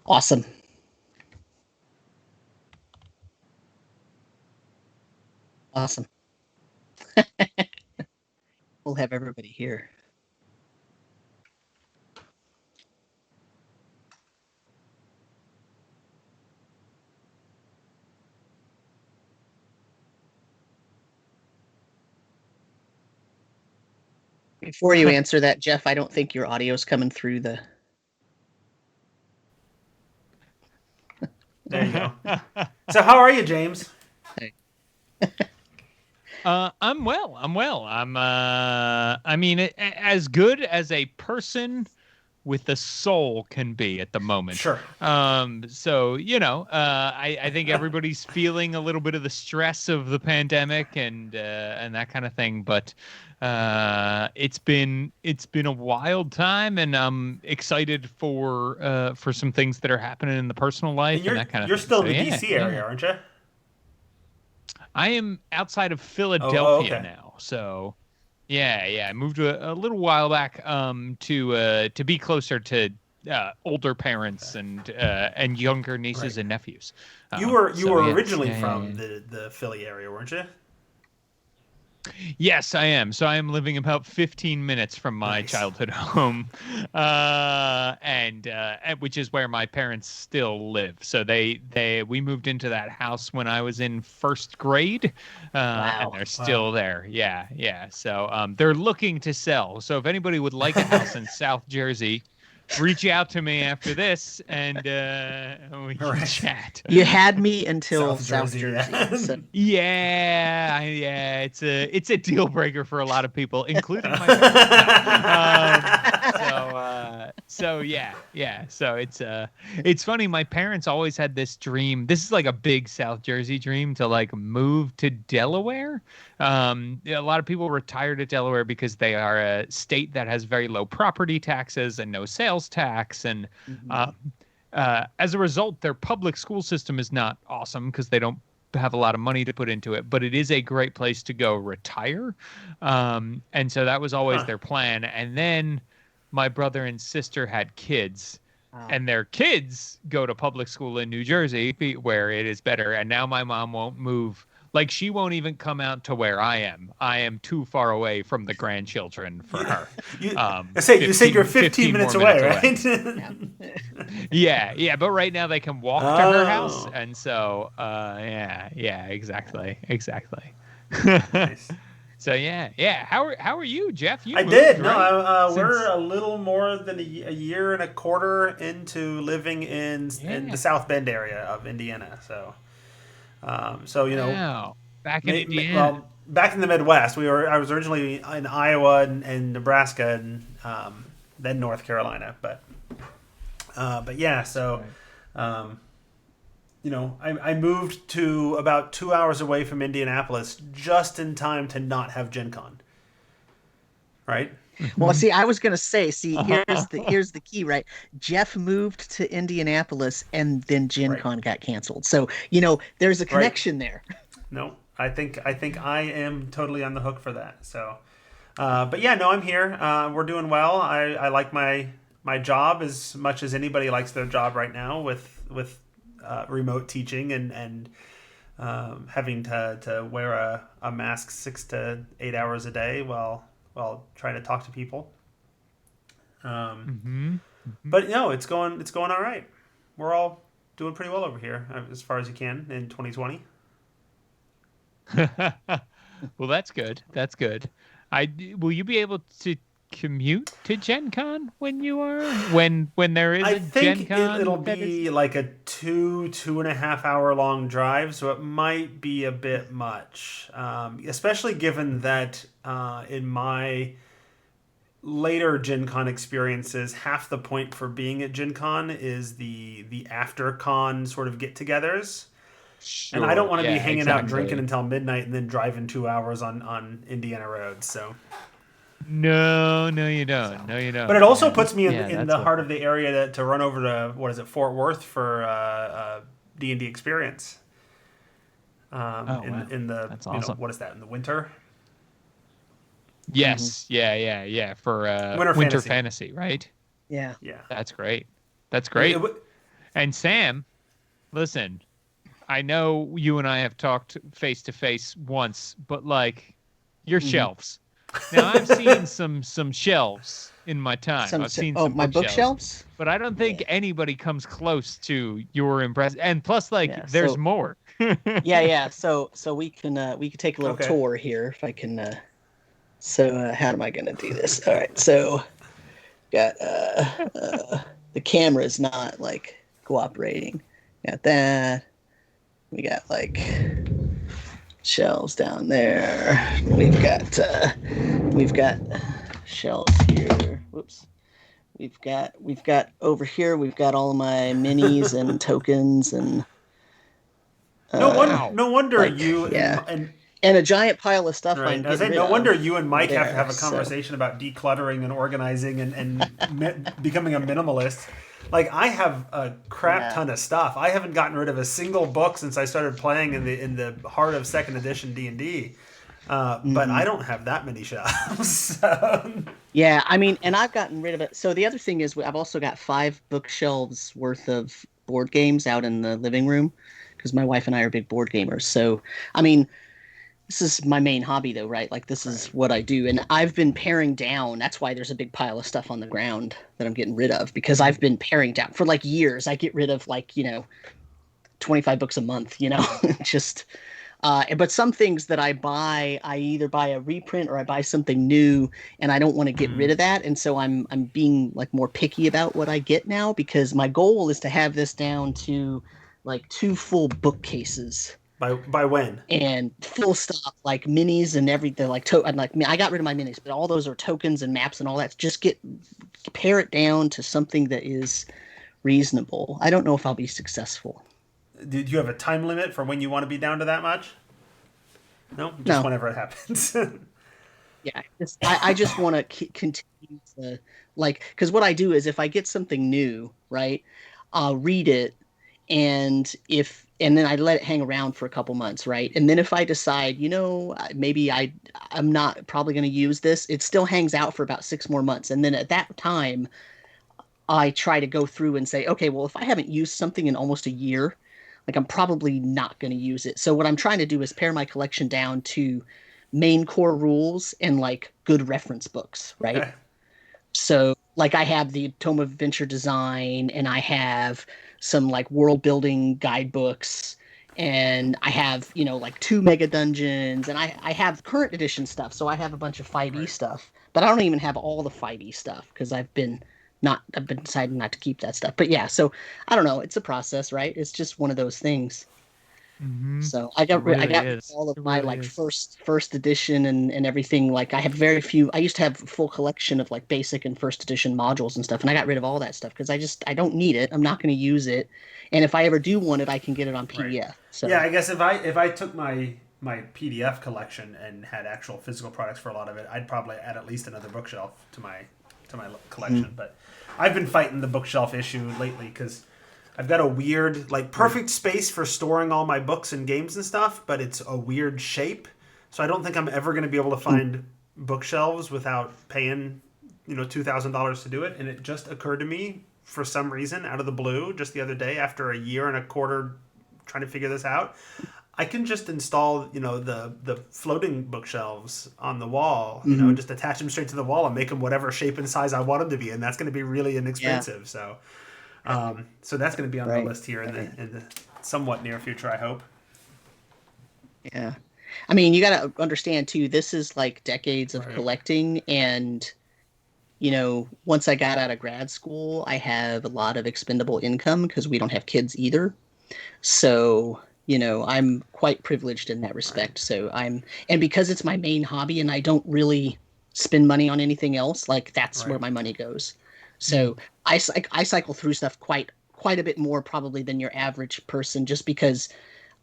Awesome. Awesome. We'll have everybody here. Before you answer that, Jeff, I don't think your audio's coming through the. There you go. So how are you, James? I'm well. I'm well. I mean, as good as a person with a soul can be at the moment. Sure. So I think everybody's feeling a little bit of the stress of the pandemic and that kind of thing. But it's been a wild time, and I'm excited for some things that are happening in the personal life And and you're that kind of you're thing. still So in the yeah, DC yeah. area, aren't you? I am outside of Oh, Philadelphia okay. now, so yeah. I moved a little while back to be closer to older parents and younger Right. nieces and nephews. You were Yes, originally yeah. from the Philly area, weren't you? Yes, I am. So I am living about 15 minutes from my Nice. childhood home, and which is where my parents still live. So we moved into that house when I was in first grade, and Wow. they're Wow. still there. Yeah. So they're looking to sell. So if anybody would like a house in South Jersey, reach out to me after this, and we All can right. chat. You had me until South South Jersey, Jersey. yeah. So Yeah, it's a deal breaker for a lot of people, including my parents. No, yeah. So it's funny. My parents always had this dream. This is like a big South Jersey dream to like move to Delaware. A lot of people retire to Delaware because they are a state that has very low property taxes and no sales tax, and mhm. uh, as a result, their public school system is not awesome because they don't have a lot of money to put into it, but it is a great place to go retire. And so that was always Huh. their plan. And then my brother and sister had kids, Wow. and their kids go to public school in New Jersey where it is better. And now my mom won't move. Like, she won't even come out to where I am. I am too far away from the grandchildren for You, her. I say you said you're 15 15 minutes more away, minutes away. right? Yeah. Yeah, but right now they can walk to her house, Oh, and so yeah, exactly. nice. So yeah. How are you, Jeff? You I moved, did. No, right? we're Since a little more than a year and a quarter into living in the yeah, South Bend area of Indiana. So wow, back in Indiana. well, back in the Midwest, I was originally in Iowa and Nebraska and then North Carolina, but yeah, so Right. um, I moved to about 2 hours away from Indianapolis just in time to not have Gen Con, right? Well, see, I was gonna say, see, Uh-huh. here's the key, right? Jeff moved to Indianapolis and then Gen Right, Con got canceled. So, there's a right. connection there. No, I think I am totally on the hook for that. So, but yeah, no, I'm here. We're doing well. I like my job as much as anybody likes their job right now with remote teaching and having to wear a mask 6 to 8 hours a day while trying to talk to people. Um, hmm but no, it's going all right. We're all doing pretty well over here as far as you can in 2020. Well, that's good. That's good. Will you be able to commute to Gen Con when you are when there is I a Gen think it'll Con that is? be like a 2.5 hour long drive, so it might be a bit much, especially given that in my later Gen Con experiences, half the point for being at Gen Con is the after con sort of get-togethers, and I don't Sure. want to be Yeah, hanging out drinking exactly. until midnight and then driving 2 hours on Indiana roads. So No, no, you so, don't. No, you but don't. it also Yeah, puts me in yeah, in that's the a. heart of the area to run over to what is it, Fort Worth for D&D experience. Oh In wow, in the that's awesome. what is that in the winter Hmm. Yes, yeah. For winter Winter fantasy. Fantasy, right? Yeah. Yeah, That's great. That's it, great. And Sam, listen, I know you and I have talked face to face once, but like your Hmm. shelves. Now I've seen some shelves in my time. Some I've seen oh, some my bookshelves, bookshelves. but I don't think Yeah, anybody comes close to your impress. And plus, like, yeah. there's more. Yeah. So we can take a little Okay. tour here if I can. How am I gonna do this? All right. So got the camera is not like cooperating. Got that. We got like shelves down there. We've got shelves here. Whoops. We've got over here. We've got all my minis and tokens and Wow. No wonder like you yeah, and and a giant pile of stuff I'm right. I was getting saying, rid no of wonder you and over Mike have to there. have a So conversation about decluttering and organizing becoming a minimalist. Like I have a crap yeah. ton of stuff. I haven't gotten rid of a single book since I started playing in the heart of second edition D&D. But Hmm. I don't have that many shelves. So. Yeah, I mean, and I've gotten rid of it. So the other thing is, I've also got 5 bookshelves worth of board games out in the living room because my wife and I are big board gamers. So, I mean, this is my main hobby, though, right? Like, this is Right. what I do. And I've been paring down. That's why there's a big pile of stuff on the ground that I'm getting rid of because I've been paring down for like years. I get rid of like, 25 books a month, just but some things that I buy, I either buy a reprint or I buy something new, and I don't want to get rid Mm. of that. And so I'm being like more picky about what I get now because my goal is to have this down to like 2 full bookcases By when? and full stop, like minis and everything. I got rid of my minis, but all those are tokens and maps and all that. Just pare it down to something that is reasonable. I don't know if I'll be successful. Do you have a time limit for when you want to be down to that much? No, just No, whenever it happens. yeah, I just want to continue to like because what I do is if I get something new, right, I'll read it and then I let it hang around for a couple months, right? And then if I decide, maybe I'm not probably going to use this, it still hangs out for about 6 more months. And then at that time, I try to go through and say, okay, well, if I haven't used something in almost a year, like I'm probably not going to use it. So what I'm trying to do is pare my collection down to main core rules and like good reference books, right? Okay. So like I have the Tome of Adventure Design and I have some like world building guidebooks and I have, like 2 mega dungeons and I have current edition stuff. So I have a bunch of 5e Right. stuff, but I don't even have all the 5e stuff because I've been deciding not to keep that stuff. But yeah, so I don't know. It's a process, right? It's just one of those things. Hmm. So It I really got rid of is. all of It my really like is. first edition and everything. Like I have very few. I used to have a full collection of like basic and first edition modules and stuff, and I got rid of all that stuff because I don't need it. I'm not going to use it, and if I ever do want it, I can get it on Right. PDF. Yeah, So I guess if I took my PDF collection and had actual physical products for a lot of it, I'd probably add at least another bookshelf to my mhm. collection. But I've been fighting the bookshelf issue lately because I've got a weird, like, perfect space for storing all my books and games and stuff, but it's a weird shape. So I don't think I'm ever going to be able to find bookshelves without paying, $2,000 to do it. And it just occurred to me for some reason out of the blue just the other day after a year and a quarter trying to figure this out. I can just install, the floating bookshelves on the wall, Mhm. just attach them straight to the wall and make them whatever shape and size I want them to be, and that's going to be really Yeah, inexpensive. So that's going to be on the right, list here in the right, in the somewhat near future, I hope. yeah. I mean, you got to understand too. This is like decades of Right. collecting, and once I got out of grad school, I have a lot of expendable income because we don't have kids either. So, I'm quite privileged in that Right. respect. And because it's my main hobby and I don't really spend money on anything else, like that's where Right. my money goes. Mm. So I cycle through stuff quite a bit more probably than your average person just because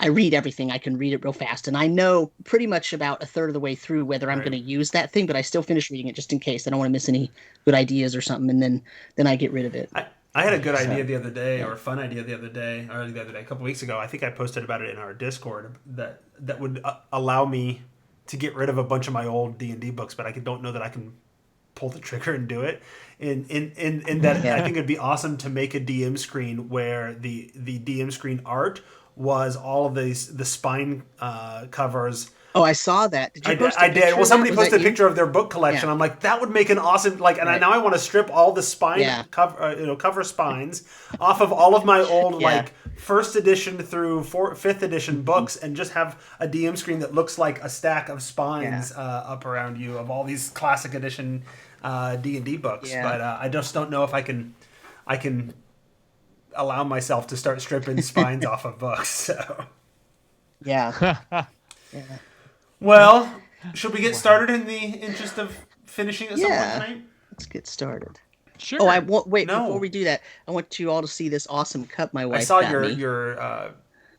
I read everything. I can read it real fast and I know pretty much about a third of the way through whether I'm Right. going to use that thing, but I still finish reading it just in case. I don't want to miss any good ideas or something and then I get rid of it. I had a good idea So, the other day, yeah. or a fun idea the other day, a couple weeks ago. I think I posted about it in our Discord that would allow me to get rid of a bunch of my old D&D books, but don't know that I can pull the trigger and do it. In that, Yeah. I think it'd be awesome to make a DM screen where the DM screen art was all of the spine covers. Oh, I saw that. Did you post a I did. picture Well, of that? somebody Was that posted a you? picture of their book collection. Yeah. I'm like, that would make an awesome Right. now I want to strip all the spine Yeah. cover spines off of all of my old Yeah. first edition through fifth edition books, and just have a DM screen that looks like a stack of spines up around you of all these classic edition D&D books. Yeah. But I just don't know if I can allow myself to start stripping spines off of books. So. Yeah. Yeah. Well, should we get started in the interest of finishing at some point Yeah. tonight? Let's get started. Sure. Oh, I want wait No. before we do that. I want you all to see this awesome cup my I wife saw got me. your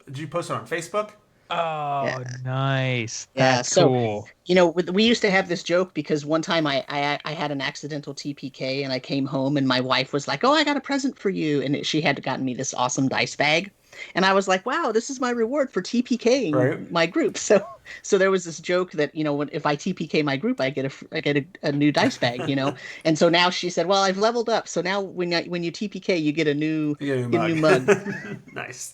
did you post it on Facebook? Oh, Yeah. nice. Yeah, That's so cool. we used to have this joke because one time I had an accidental TPK and I came home and my wife was like, "Oh, I got a present for you," and she had gotten me this awesome dice bag, and I was like, "Wow, this is my reward for TPKing Right. my group." So there was this joke that if I TPK my group, I get a new dice bag, and so now she said, "Well, I've leveled up, so now when you TPK, you get a new You get a new mug. mug." Nice.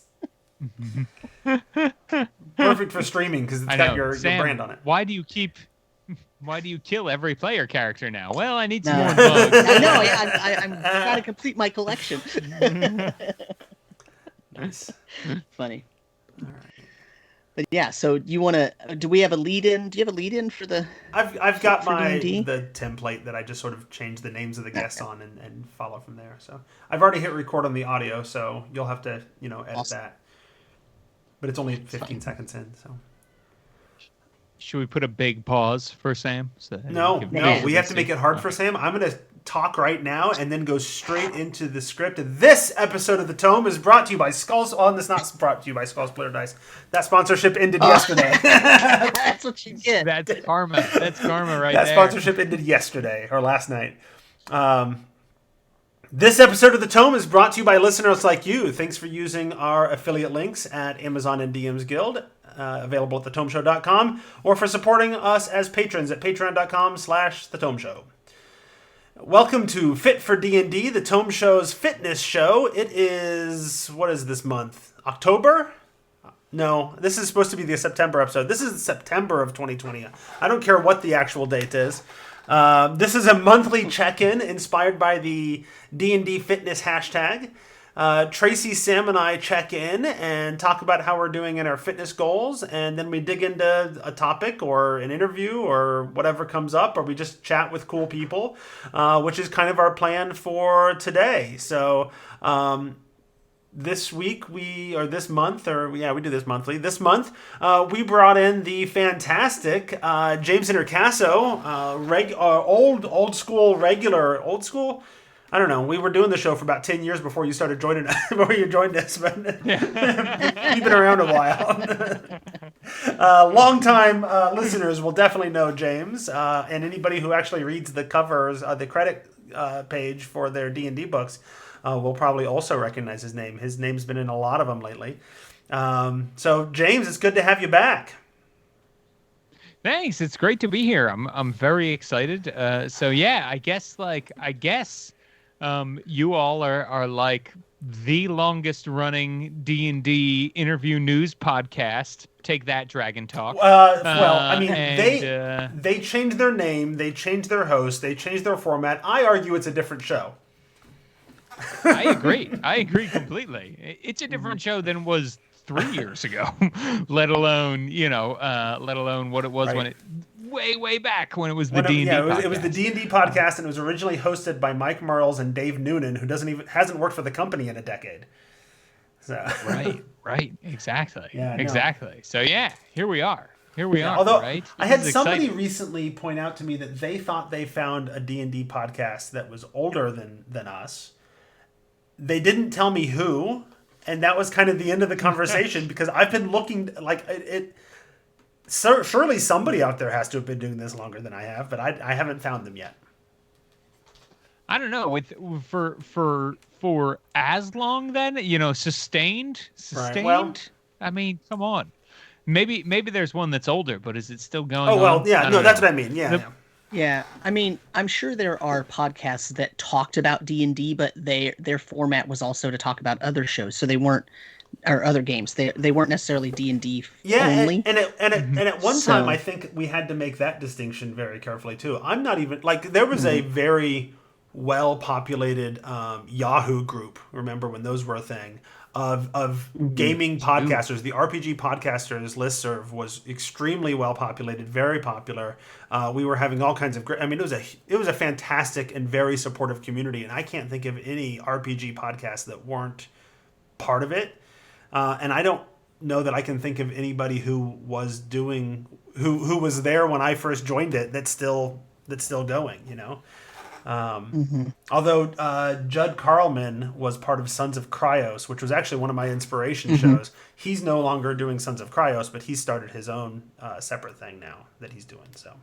Perfect for streaming because it's I got know. your Sam, brand on it. Why do you kill every player character now? Well, I need some No. more bugs. I know, yeah, I'm trying to complete my collection. Nice. Funny. But yeah, so do we have a lead in? Do you have a lead in for the I've got for D&D? the template that I just sort of change the names of the guests on and follow from there. So I've already hit record on the audio, so you'll have to edit Awesome. that. But it's only 15 seconds in, so. Should we put a big pause for Sam? So that No, he can- Yeah. we have to make it hard for Sam. I'm going to talk right now and then go straight into the script. This episode of The Tome is brought to you by Skulls. Oh, it's not brought to you by Skulls Player Dice. That sponsorship ended yesterday. That's what you get. That's karma. That's karma right That there. sponsorship ended yesterday or last night. This episode of The Tome is brought to you by listeners like you. Thanks for using our affiliate links at Amazon and DM's Guild, available at thetomeshow.com, or for supporting us as patrons at patreon.com/thetomeshow. Welcome to Fit for D&D, the Tome Show's fitness show. It is, what is this month? October? No, this is supposed to be the September episode. This is September of 2020. I don't care what the actual date is. This is a monthly check-in inspired by the D&D fitness hashtag. Tracy, Sam, and I check in and talk about how we're doing in our fitness goals, and then we dig into a topic or an interview or whatever comes up, or we just chat with cool people, which is kind of our plan for today. So this week we do this monthly. This month we brought in the fantastic James Intercasso, old school. I don't know. We were doing the show for about 10 years before you started joining us, before you joined us, but you've been around a while. Long-time listeners will definitely know James, and anybody who actually reads the covers, the credit page for their D&D books, will probably also recognize his name. His name's been in a lot of them lately. So, James, it's good to have you back. Thanks. It's great to be here. I'm very excited. So yeah, I guess you all are like the longest running D&D interview news podcast. Take that, Dragon Talk. I mean, and, they changed their name, they changed their host, they changed their format. I argue it's a different show. I agree completely. It's a different show than was 3 years ago, let alone what it was when it way back when it was the D&D podcast. It was the D&D podcast, and it was originally hosted by Mike Merles and Dave Noonan, who hasn't worked for the company in a decade. So Right, exactly. Yeah, no. Exactly. So yeah, here we are. Although right? I had This is somebody exciting. recently point out to me that they thought they found a D&D podcast that was older than us. They didn't tell me who, and that was kind of the end of the conversation because I've been looking like it. Surely somebody out there has to have been doing this longer than I have, but I haven't found them yet. I don't know. For as long then, sustained. Right, well- I mean, come on. Maybe there's one that's older, but is it still going Oh on? well, yeah, I no, don't that's know. what I mean. Yeah, Yeah, I mean, I'm sure there are podcasts that talked about D&D, but their format was also to talk about other shows, so they weren't or other games. They weren't necessarily D&D Yeah, only. Mhm. and at one time I So, think we had to make that distinction very carefully too. I'm not even like there was a mhm, very well populated Yahoo group. Remember when those were a thing of mhm, gaming Two. podcasters? The RPG podcasters listserv was extremely well populated, very popular. We were having all kinds of great. I mean, it was a fantastic and very supportive community, and I can't think of any RPG podcasts that weren't part of it. And I don't know that I can think of anybody who was doing who was there when I first joined it that's still going. You know, mhm, although Judd Carlman was part of Sons of Kryos, which was actually one of my inspiration mhm, shows. He's no longer doing Sons of Kryos, but he started his own separate thing now that he's doing. So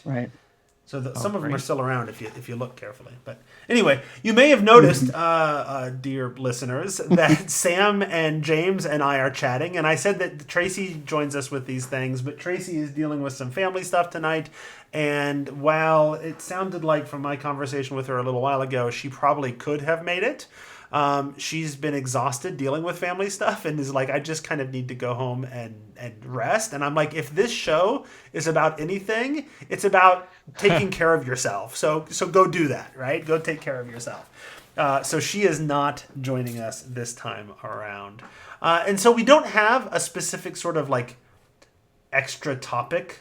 right. Oh, some of them are great. still around if you look carefully. But anyway, you may have noticed, Mhm, dear listeners, that Sam and James and I are chatting, and I said that Tracy joins us with these things, but Tracy is dealing with some family stuff tonight. And while it sounded like from my conversation with her a little while ago, she probably could have made it. She's been exhausted dealing with family stuff and is like, I just kind of need to go home and rest. And I'm like, if this show is about anything, it's about taking care of yourself. So go do that, right? Go take care of yourself. So she is not joining us this time around. And so we don't have a specific sort of like extra topic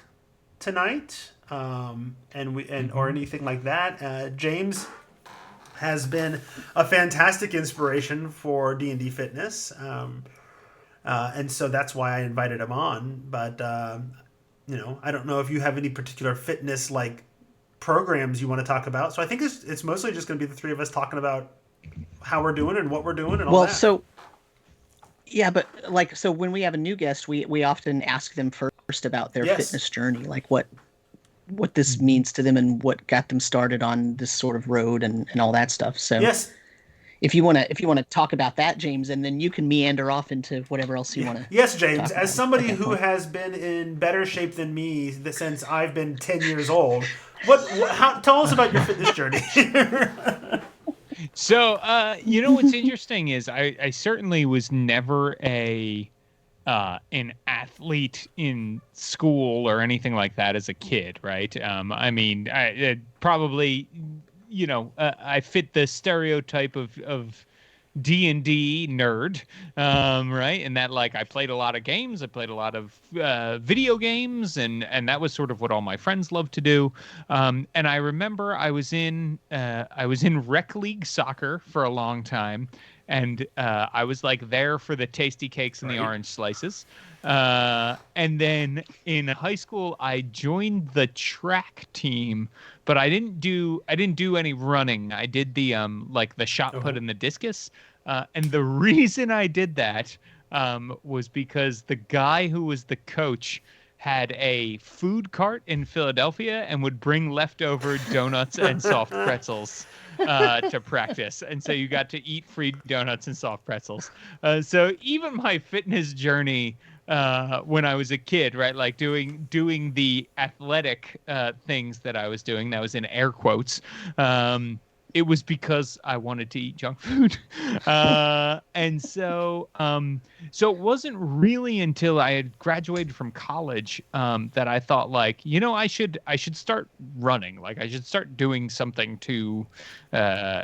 tonight, and we and or Mhm. anything like that. James has been a fantastic inspiration for D&D fitness, and so that's why I invited him on. But I don't know if you have any particular fitness like programs you want to talk about. So I think it's mostly just going to be the three of us talking about how we're doing and what we're doing and all Well, that. so yeah, but like so when we have a new guest, we often ask them first about their Yes, fitness journey, like what this Mhm. means to them and what got them started on this sort of road and all that stuff. So yes, if you want to talk about that, James, and then you can meander off into whatever else you yeah, want to yes, James. talk As about at somebody that who point. has been in better shape than me since I've been 10 years old, what how tell us about your fitness journey? So, what's interesting is I certainly was never a an athlete in school or anything like that as a kid, right? I mean, I probably, I fit the stereotype of D&D nerd, right? And that like I played a lot of games, I played a lot of video games, and that was sort of what all my friends loved to do. And I remember I was in rec league soccer for a long time, and I was like there for the tasty cakes and the Right. orange slices. And then in high school, I joined the track team, but I didn't do any running. I did the like the shot put Oh. and the discus. And the reason I did that was because the guy who was the coach had a food cart in Philadelphia and would bring leftover donuts and soft pretzels to practice. And so you got to eat free donuts and soft pretzels. So even my fitness journey when I was a kid, right? Like doing the athletic things that I was doing, that was in air quotes. It was because I wanted to eat junk food, so it wasn't really until I had graduated from college that I thought, like, I should start running, like I should start doing something to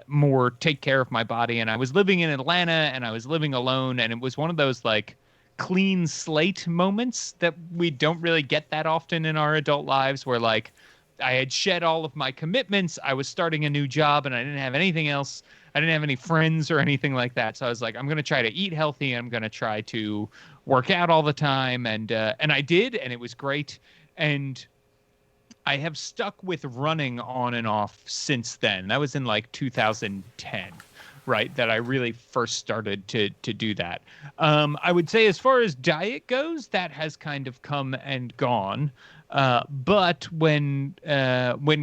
more take care of my body. And I was living in Atlanta, and I was living alone, and it was one of those like clean slate moments that we don't really get that often in our adult lives, where like I had shed all of my commitments, I was starting a new job, and I didn't have anything else. I didn't have any friends or anything like that. So I was like, I'm going to try to eat healthy. I'm going to try to work out all the time. And I did, and it was great. And I have stuck with running on and off since then. That was in like 2010, right? That I really first started to do that. I would say as far as diet goes, that has kind of come and gone. But when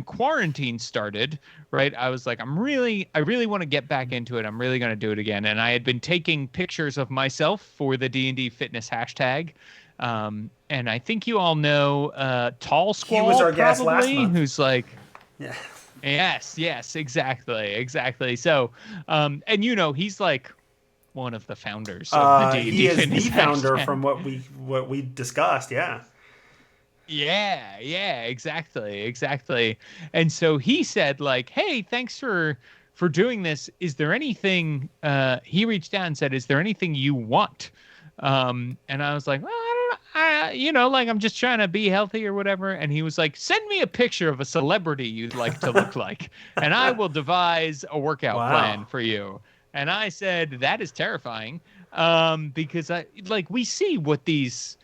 quarantine started, right, I was like, I really want to get back into it. I'm really going to do it again. And I had been taking pictures of myself for the D&D fitness hashtag. And I think you all know Tall He was Squall, our guest last probably, month. who's like, Yeah. yes, exactly. So, and he's like one of the founders of the He D&D is the Fitness founder hashtag. from what we discussed. Yeah. Yeah, exactly. And so he said like, "Hey, thanks for doing this. Is there anything he reached out and said, "Is there anything you want?" And I was like, "Well, I don't know. Like I'm just trying to be healthy or whatever." And he was like, "Send me a picture of a celebrity you'd like to look like, and I will devise a workout Wow. plan for you." And I said, "That is terrifying." Because we see what these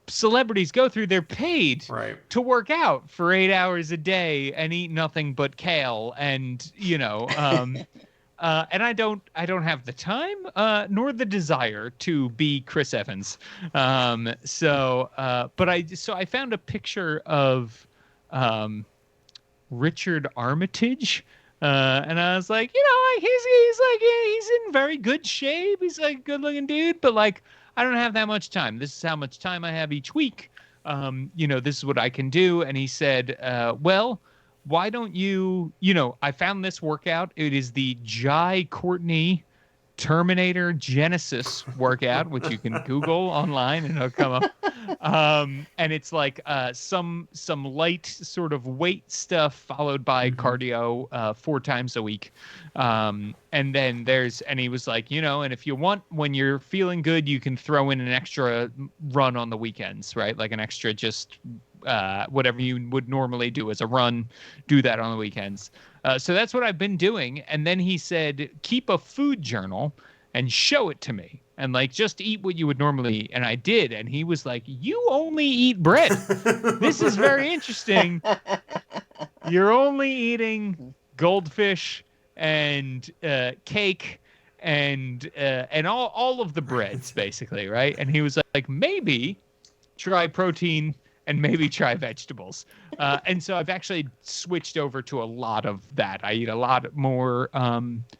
celebrities go through. They're paid Right. to work out for 8 hours a day and eat nothing but kale, and and I don't have the time nor the desire to be Chris Evans. But I found a picture of um, Richard Armitage. And I was like, he's in very good shape. He's like a good looking dude, but like I don't have that much time. This is how much time I have each week. This is what I can do. And he said, well, why don't I found this workout. It is the Jai Courtney Terminator Genesis workout, which you can Google online and it'll come up. And it's like some light sort of weight stuff followed by Mm-hmm. cardio 4 times a week. And he was like, and if you want, when you're feeling good, you can throw in an extra run on the weekends, right? Like an extra just whatever you would normally do as a run, do that on the weekends. So that's what I've been doing. And then he said, keep a food journal and show it to me. And like, just eat what you would normally eat. And I did. And he was like, you only eat bread. This is very interesting. You're only eating goldfish and cake and all of the breads, basically, right? And he was like, maybe try protein and maybe try vegetables. And so I've actually switched over to a lot of that. I eat a lot more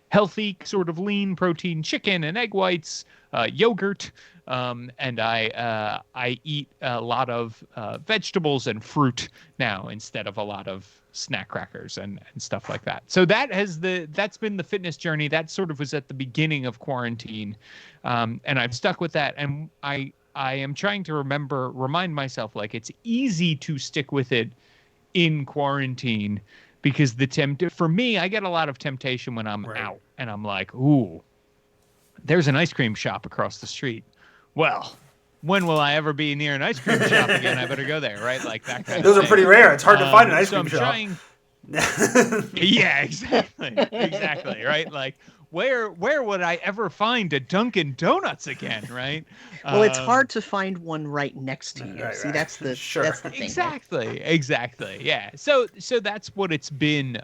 healthy, sort of lean protein, chicken and egg whites, yogurt, and I eat a lot of vegetables and fruit now instead of a lot of snack crackers and stuff like that. So that's been the fitness journey. That sort of was at the beginning of quarantine, and I've stuck with that. And I am trying to remind myself, like, it's easy to stick with it in quarantine because for me, I get a lot of temptation when I'm Right. out and I'm like, ooh, there's an ice cream shop across the street. Well, when will I ever be near an ice cream shop again? I better go there, right? Like that kind of Those are thing. pretty rare. It's hard to find an ice So cream I'm shop. trying. Yeah, exactly, right? Like where would I ever find a Dunkin' Donuts again, right? Well, it's Um, hard to find one right next to you. See, Right. Sure. that's the thing, right? exactly. Yeah. So that's what it's been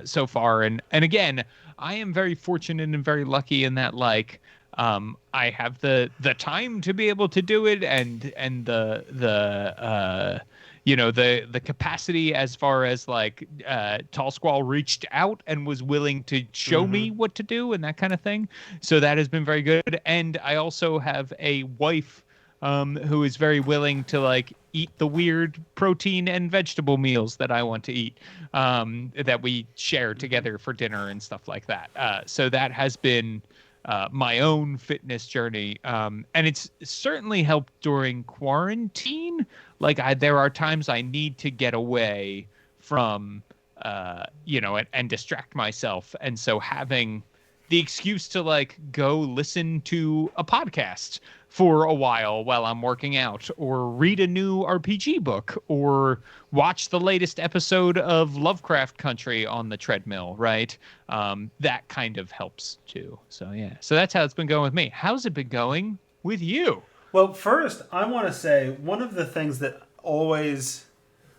so far. And again, I am very fortunate and very lucky in that like I have the time to be able to do it and the capacity as far as like Tall Squall reached out and was willing to show Mm-hmm. me what to do and that kind of thing. So that has been very good. And I also have a wife who is very willing to like eat the weird protein and vegetable meals that I want to eat, that we share together for dinner and stuff like that. So that has been my own fitness journey, and it's certainly helped during quarantine. Like there are times I need to get away from, and distract myself, and so having the excuse to like go listen to a podcast for a while I'm working out, or read a new RPG book, or watch the latest episode of Lovecraft Country on the treadmill, right? That kind of helps too. So yeah, so that's how it's been going with me. How's it been going with you? Well, first, I want to say one of the things that always,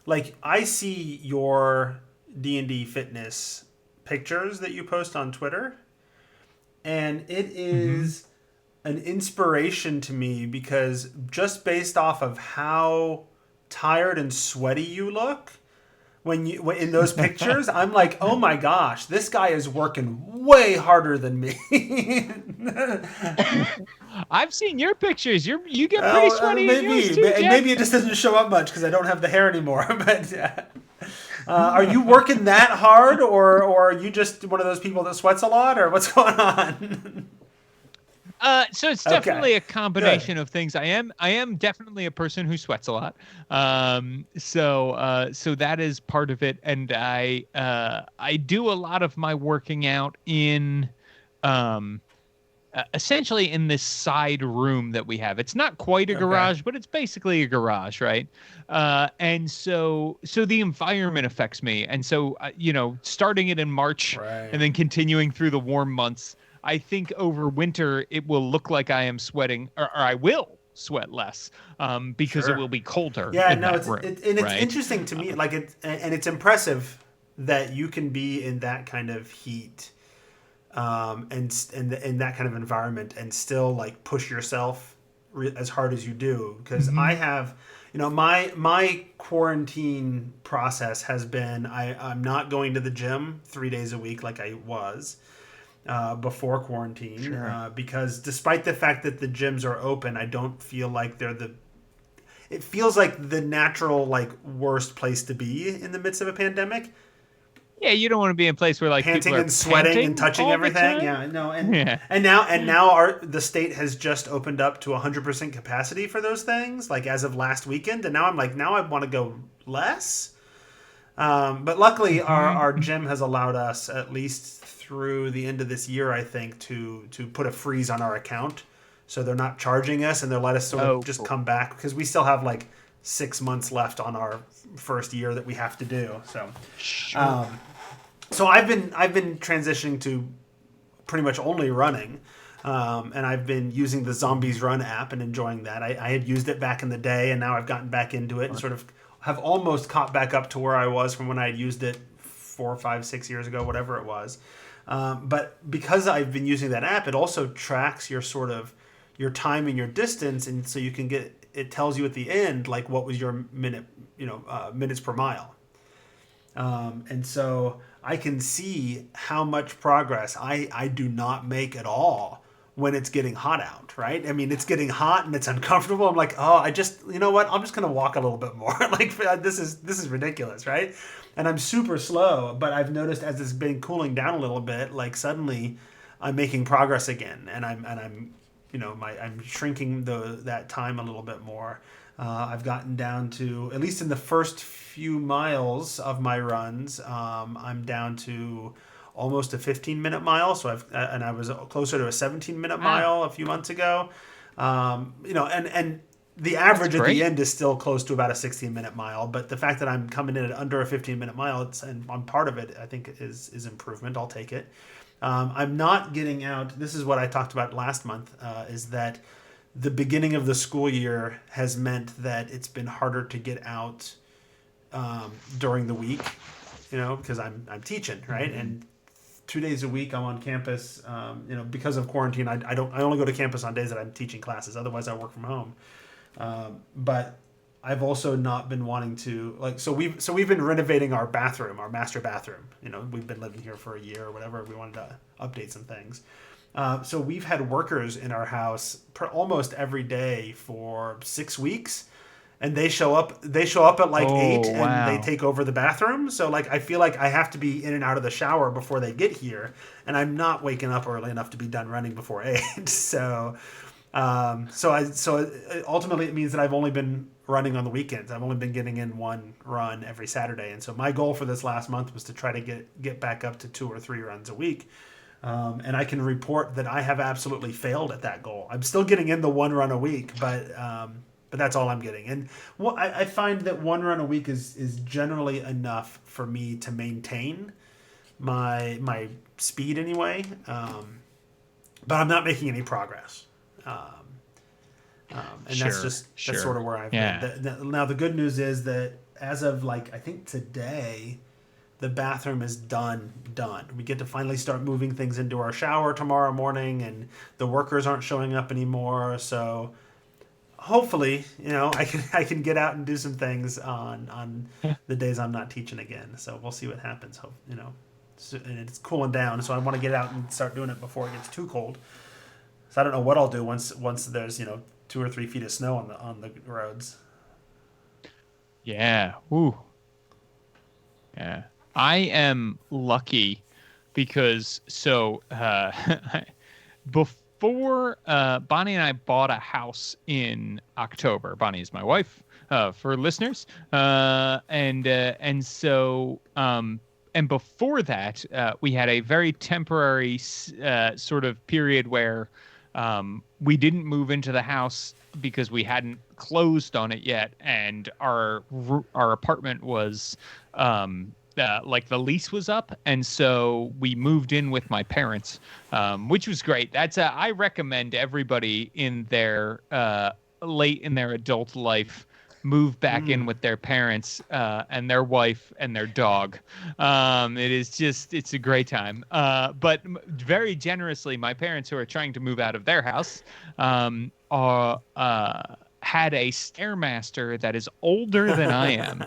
like, I see your D&D fitness pictures that you post on Twitter, and it Mm-hmm. is an inspiration to me because just based off of how tired and sweaty you look, in those pictures, I'm like, oh my gosh, this guy is working way harder than me. I've seen your pictures. You get pretty Well, sweaty in yours maybe, too, and Jeff. maybe it just doesn't show up much because I don't have the hair anymore. But are you working that hard, or are you just one of those people that sweats a lot, or what's going on? So it's Okay, definitely a good. combination of things. I am definitely a person who sweats a lot. So that is part of it, and I do a lot of my working out in, um, essentially in this side room that we have. It's not quite a Okay, garage, but it's basically a garage, right? And so the environment affects me. And so, starting it in March right. and then continuing through the warm months, I think over winter it will look like I am sweating, or I will sweat less, because it Sure. will be colder Yeah, in no, that room, and it's right? interesting to me, like and it's impressive that you can be in that kind of heat, and in that kind of environment, and still like push yourself as hard as you do. Because Hmm. I have, my quarantine process has been I'm not going to the gym 3 days a week like I was before quarantine, Sure. because despite the fact that the gyms are open, I don't feel like they're the it feels like the natural like worst place to be in the midst of a pandemic, Yeah, you don't want to be in a place where like people panting are and sweating and panting touching all the everything. time. Yeah, no, Yeah. and now our the state has just opened up to 100% capacity for those things, like as of last weekend, and now I'm like, now I want to go less. But luckily, our Hmm. gym has allowed us at least through the end of this year, I think, to put a freeze on our account, so they're not charging us, and they'll let us sort of Oh, just cool. come back because we still have like 6 months left on our first year that we have to do. So, Sure. um, I've been transitioning to pretty much only running. And I've been using the Zombies Run app and enjoying that. I had used it back in the day, and now I've gotten back into it and sort of have almost caught back up to where I was from when I had used it 4, 5, 6 years ago, whatever it was. But because I've been using that app, it also tracks your sort of your time and your distance, and so you can get it tells you at the end like what was your minutes per mile. And so I can see how much progress I do not make at all when it's getting hot out, right? I mean, it's getting hot and it's uncomfortable. I'm like, oh, I just, you know what? I'm just gonna walk a little bit more. Like this is ridiculous, right? And I'm super slow, but I've noticed as it's been cooling down a little bit, like suddenly I'm making progress again, and I'm I'm shrinking that time a little bit more. I've gotten down to, at least in the first few miles of my runs, I'm down to almost a 15-minute mile. And I was closer to a 17-minute Wow, mile a few months ago. And the that's average at the great. end is still close to about a 16-minute mile. But the fact that I'm coming in at under a 15-minute mile, and I'm part of it, I think is improvement. I'll take it. I'm not getting out. This is what I talked about last month. Is that the beginning of the school year has meant that it's been harder to get out during the week, because I'm teaching, right? Hmm. And 2 days a week I'm on campus. Because of quarantine, I only go to campus on days that I'm teaching classes. Otherwise, I work from home. But I've also not been wanting to, like, so we've been renovating our bathroom, our master bathroom. We've been living here for a year or whatever. We wanted to update some things. So we've had workers in our house almost every day for 6 weeks, and they show up. They show up at like Oh, 8, and they wow. take over the bathroom. So like I feel like I have to be in and out of the shower before they get here, and I'm not waking up early enough to be done running before 8. So ultimately it means that I've only been running on the weekends. I've only been getting in one run every Saturday, and so my goal for this last month was to try to get back up to 2 or 3 runs a week. And I can report that I have absolutely failed at that goal. I'm still getting in the one run a week, but that's all I'm getting. And I find that one run a week is generally enough for me to maintain my speed anyway. But I'm not making any progress. Um, and Sure, that's sort sure. of where I've been. Yeah. Now the good news is that as of like I think today, the bathroom is done. We get to finally start moving things into our shower tomorrow morning, and the workers aren't showing up anymore. So hopefully, I can get out and do some things on the days I'm not teaching again. So we'll see what happens. And it's cooling down, so I want to get out and start doing it before it gets too cold. So I don't know what I'll do once there's 2 or 3 feet of snow on the roads. Yeah. Ooh. Yeah. I am lucky because before Bonnie and I bought a house in October. Bonnie is my wife, for listeners, and before that, we had a very temporary sort of period where we didn't move into the house because we hadn't closed on it yet, and our apartment was like the lease was up, and so we moved in with my parents, which was great. I recommend everybody in their late in their adult life move back in with their parents and their wife and their dog. It's a great time. But very generously, my parents, who are trying to move out of their house, had a Stairmaster that is older than I am.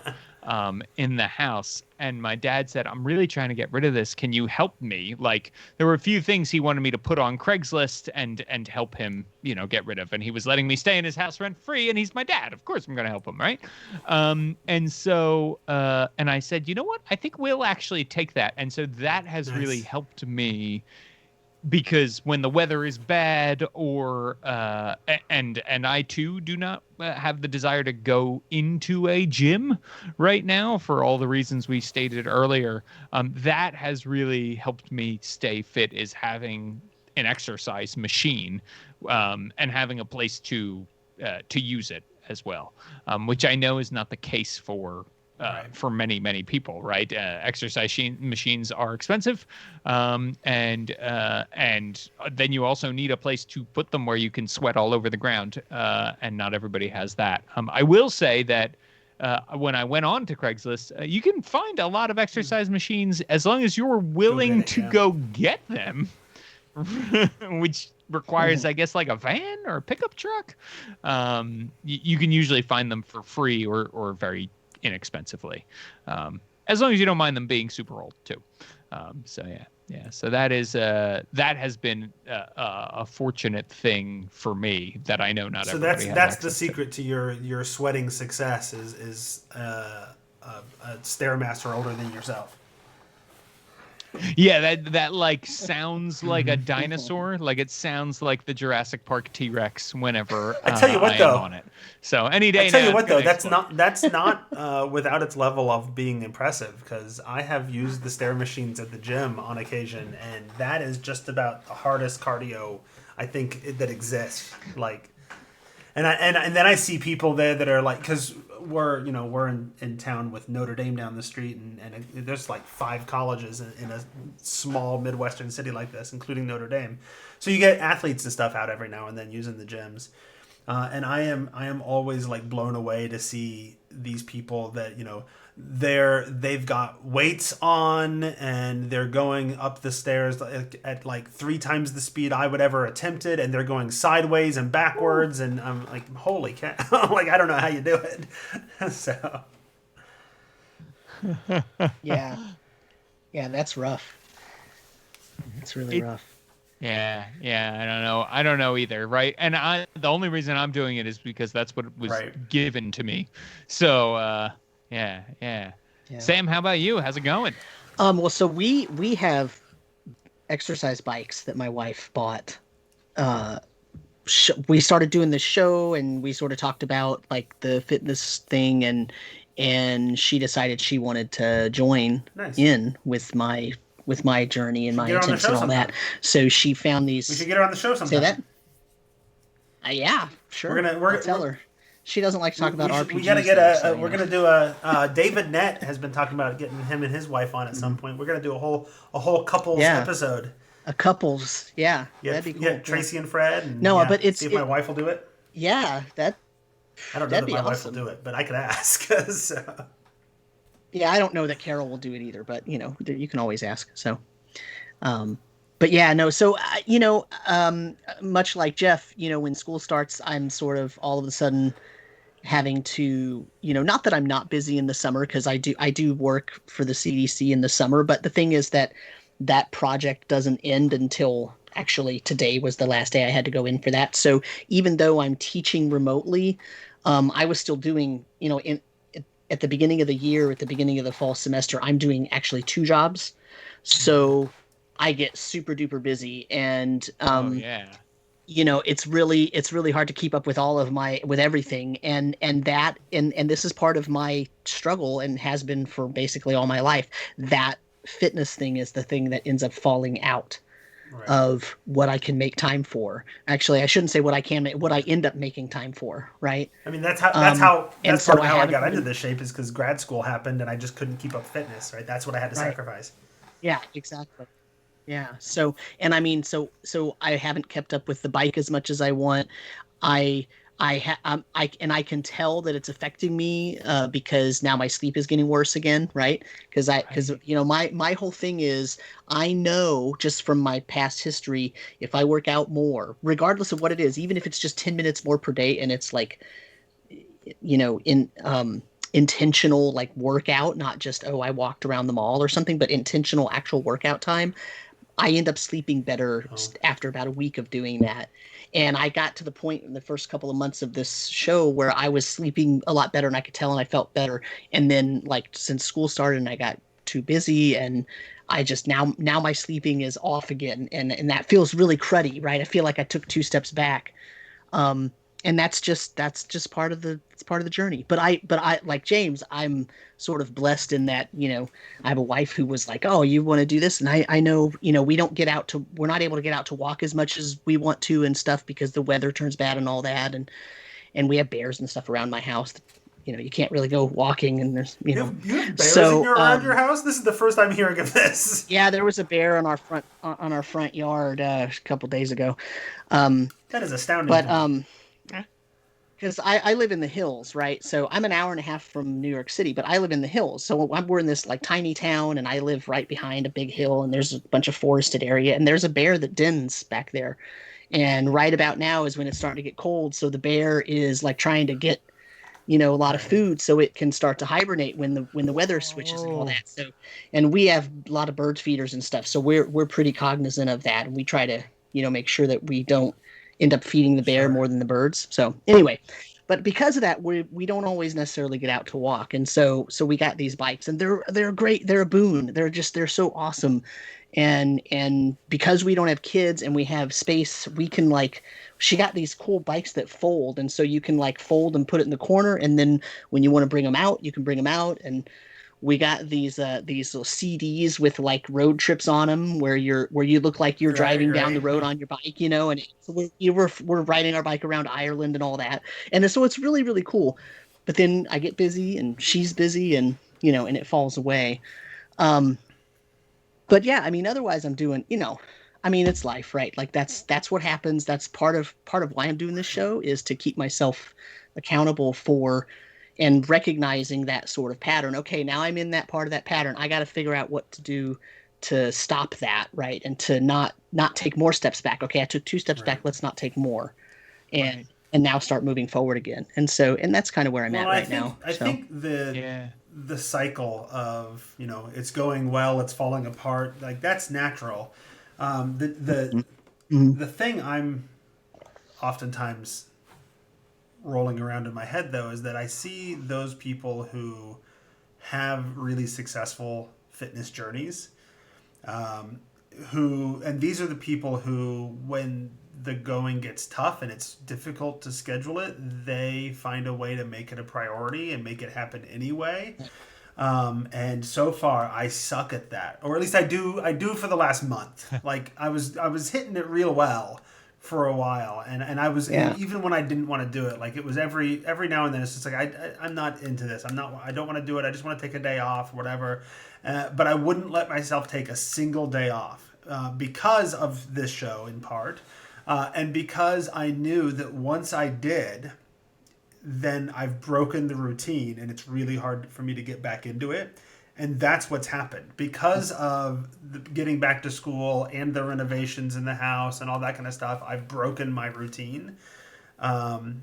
In the house, and my dad said, "I'm really trying to get rid of this. Can you help me?" Like, there were a few things he wanted me to put on Craigslist and help him, get rid of. And he was letting me stay in his house rent free, and he's my dad. Of course, I'm going to help him, right? And I said, you know what? I think we'll actually take that. And so that has really helped me, because when the weather is bad, or and I too do not have the desire to go into a gym right now for all the reasons we stated earlier, that has really helped me stay fit, is having an exercise machine, and having a place to use it as well, which I know is not the case for many, many people, right? Exercise machines are expensive, and then you also need a place to put them where you can sweat all over the ground, and not everybody has that. I will say that when I went on to Craigslist, you can find a lot of exercise machines as long as you're willing to go get them, which requires, I guess, like a van or a pickup truck. You can usually find them for free or very inexpensively, as long as you don't mind them being super old too. So that has been a fortunate thing for me that I know not everybody has. So that's the secret to your sweating success is a Stairmaster older than yourself. Yeah, that like sounds like a dinosaur. Like, it sounds like the Jurassic Park T-Rex whenever I tell you what, I though, am on it. So any day. I tell now, you what, though, that's explode. not without its level of being impressive, because I have used the stair machines at the gym on occasion, and that is just about the hardest cardio I think that exists. Like, and then I see people there that are like, because we're in town with Notre Dame down the street, and there's like 5 colleges in a small Midwestern city like this, including Notre Dame. So you get athletes and stuff out every now and then using the gyms, and I am always like blown away to see these people that they've got weights on, and they're going up the stairs at like 3 times the speed I would ever attempt it, and they're going sideways and backwards, and I'm like, holy cow. Like, I don't know how you do it. So Yeah. Yeah, that's rough. It's really rough. Yeah, I don't know either, right? And the only reason I'm doing it is because that's what was given to me. So yeah. Sam, how about you? How's it going? Well, so we have exercise bikes that my wife bought. We started doing this show, and we sort of talked about like the fitness thing, and she decided she wanted to join in with my journey and my attempts and all that. So she found these. We should get her on the show sometime. Say that? Yeah, sure. I'll tell her. She doesn't like to talk about RPGs. We gotta get we're gonna do a. David Nett has been talking about getting him and his wife on at some point. We're gonna do a whole couples episode. A couples, that'd be cool. Yeah, Tracy and Fred. And, but see if my wife will do it. Yeah, I don't know that my wife will do it, but I could ask. Yeah, I don't know that Carol will do it either, but you can always ask. So, but yeah, no. So much like Jeff, when school starts, I'm sort of all of a sudden having to, not that I'm not busy in the summer because I do work for the CDC in the summer, but the thing is that that project doesn't end until actually today was the last day I had to go in for that. So even though I'm teaching remotely, I was still doing, at the beginning of the year, at the beginning of the fall semester, I'm doing actually two jobs. So I get super duper busy and Oh yeah. it's really hard to keep up with all of my with everything and this is part of my struggle and has been for basically all my life. That fitness thing is the thing that ends up falling out Right. of what I can make time for. Actually, I shouldn't say what I can make, what I end up making time for, right? I mean, that's how And that's part so of I how I haven't got into even this shape is because grad school happened and I just couldn't keep up fitness. Right. That's what I had to right. sacrifice. Yeah, exactly. Yeah. So, and I mean, so I haven't kept up with the bike as much as I want. I I can tell that it's affecting me because now my sleep is getting worse again, right? Because Right. my whole thing is I know just from my past history, if I work out more, regardless of what it is, even if it's just 10 minutes more per day and it's like in intentional like workout, not just oh I walked around the mall or something, but intentional actual workout time, I end up sleeping better Oh, after about a week of doing that. And I got to the point in the first couple of months of this show where I was sleeping a lot better and I could tell and I felt better. And then like since school started and I got too busy and I just now my sleeping is off again and that feels really cruddy, right? I feel like I took two steps back. Um, and that's just part of the it's part of the journey. But I like James, I'm sort of blessed in that, I have a wife who was like, "Oh, you want to do this?" And I know, we're not able to get out to walk as much as we want to and stuff because the weather turns bad and all that and we have bears and stuff around my house that, you can't really go walking and there's, you have bears in so your around your house. This is the first I'm hearing of this. yeah, there was a bear on our front yard a couple days ago. Um That is astounding to but me. because I live in the hills, right? So I'm an hour and a half from New York City, but I live in the hills. So we're in this like tiny town, and I live right behind a big hill, and there's a bunch of forested area, and there's a bear that dens back there. And right about now is when it's starting to get cold, so the bear is like trying to get a lot of Right. food so it can start to hibernate when the weather switches and all Oh. that. So, and we have a lot of bird feeders and stuff, so we're pretty cognizant of that, and we try to make sure that we don't end up feeding the bear Sure. more than the birds. So anyway, but because of that, we don't always necessarily get out to walk, and so we got these bikes, and they're great. They're a boon. They're so awesome, and because we don't have kids and we have space, we can like she got these cool bikes that fold, and so you can like fold and put it in the corner, and then when you want to bring them out, you can bring them out. And we got these little CDs with like road trips on them where you look like you're Right. driving down the Right. road on your bike, and so we're riding our bike around Ireland and all that, and so it's really really cool. But then I get busy and she's busy and and it falls away. Um, but yeah, I mean, otherwise I'm doing, I mean, it's life, right? Like that's what happens. That's part of why I'm doing this show is to keep myself accountable for and recognizing that sort of pattern. Okay, now I'm in that part of that pattern. I got to figure out what to do to stop that, right? And to not take more steps back. Okay, I took two steps back. Right. Let's not take more. And Right. and now start moving forward again. And that's kind of where I'm Well, at I right think now. I So, think the Yeah. the cycle of it's going well, it's falling apart. Like that's natural. The the mhm. the thing I'm oftentimes rolling around in my head though is that I see those people who have really successful fitness journeys, um, and these are the people who, when the going gets tough and it's difficult to schedule it, they find a way to make it a priority and make it happen anyway. And so far, I suck at that, or at least I do. I do for the last month. Like I was hitting it real well for a while, and I was Yeah. even when I didn't want to do it. Like it was every now and then. It's just like I'm not into this. I don't want to do it. I just want to take a day off, or whatever. But I wouldn't let myself take a single day off because of this show, in part, and because I knew that once I did, then I've broken the routine and it's really hard for me to get back into it. And that's what's happened because of getting back to school and the renovations in the house and all that kind of stuff. I've broken my routine. Um,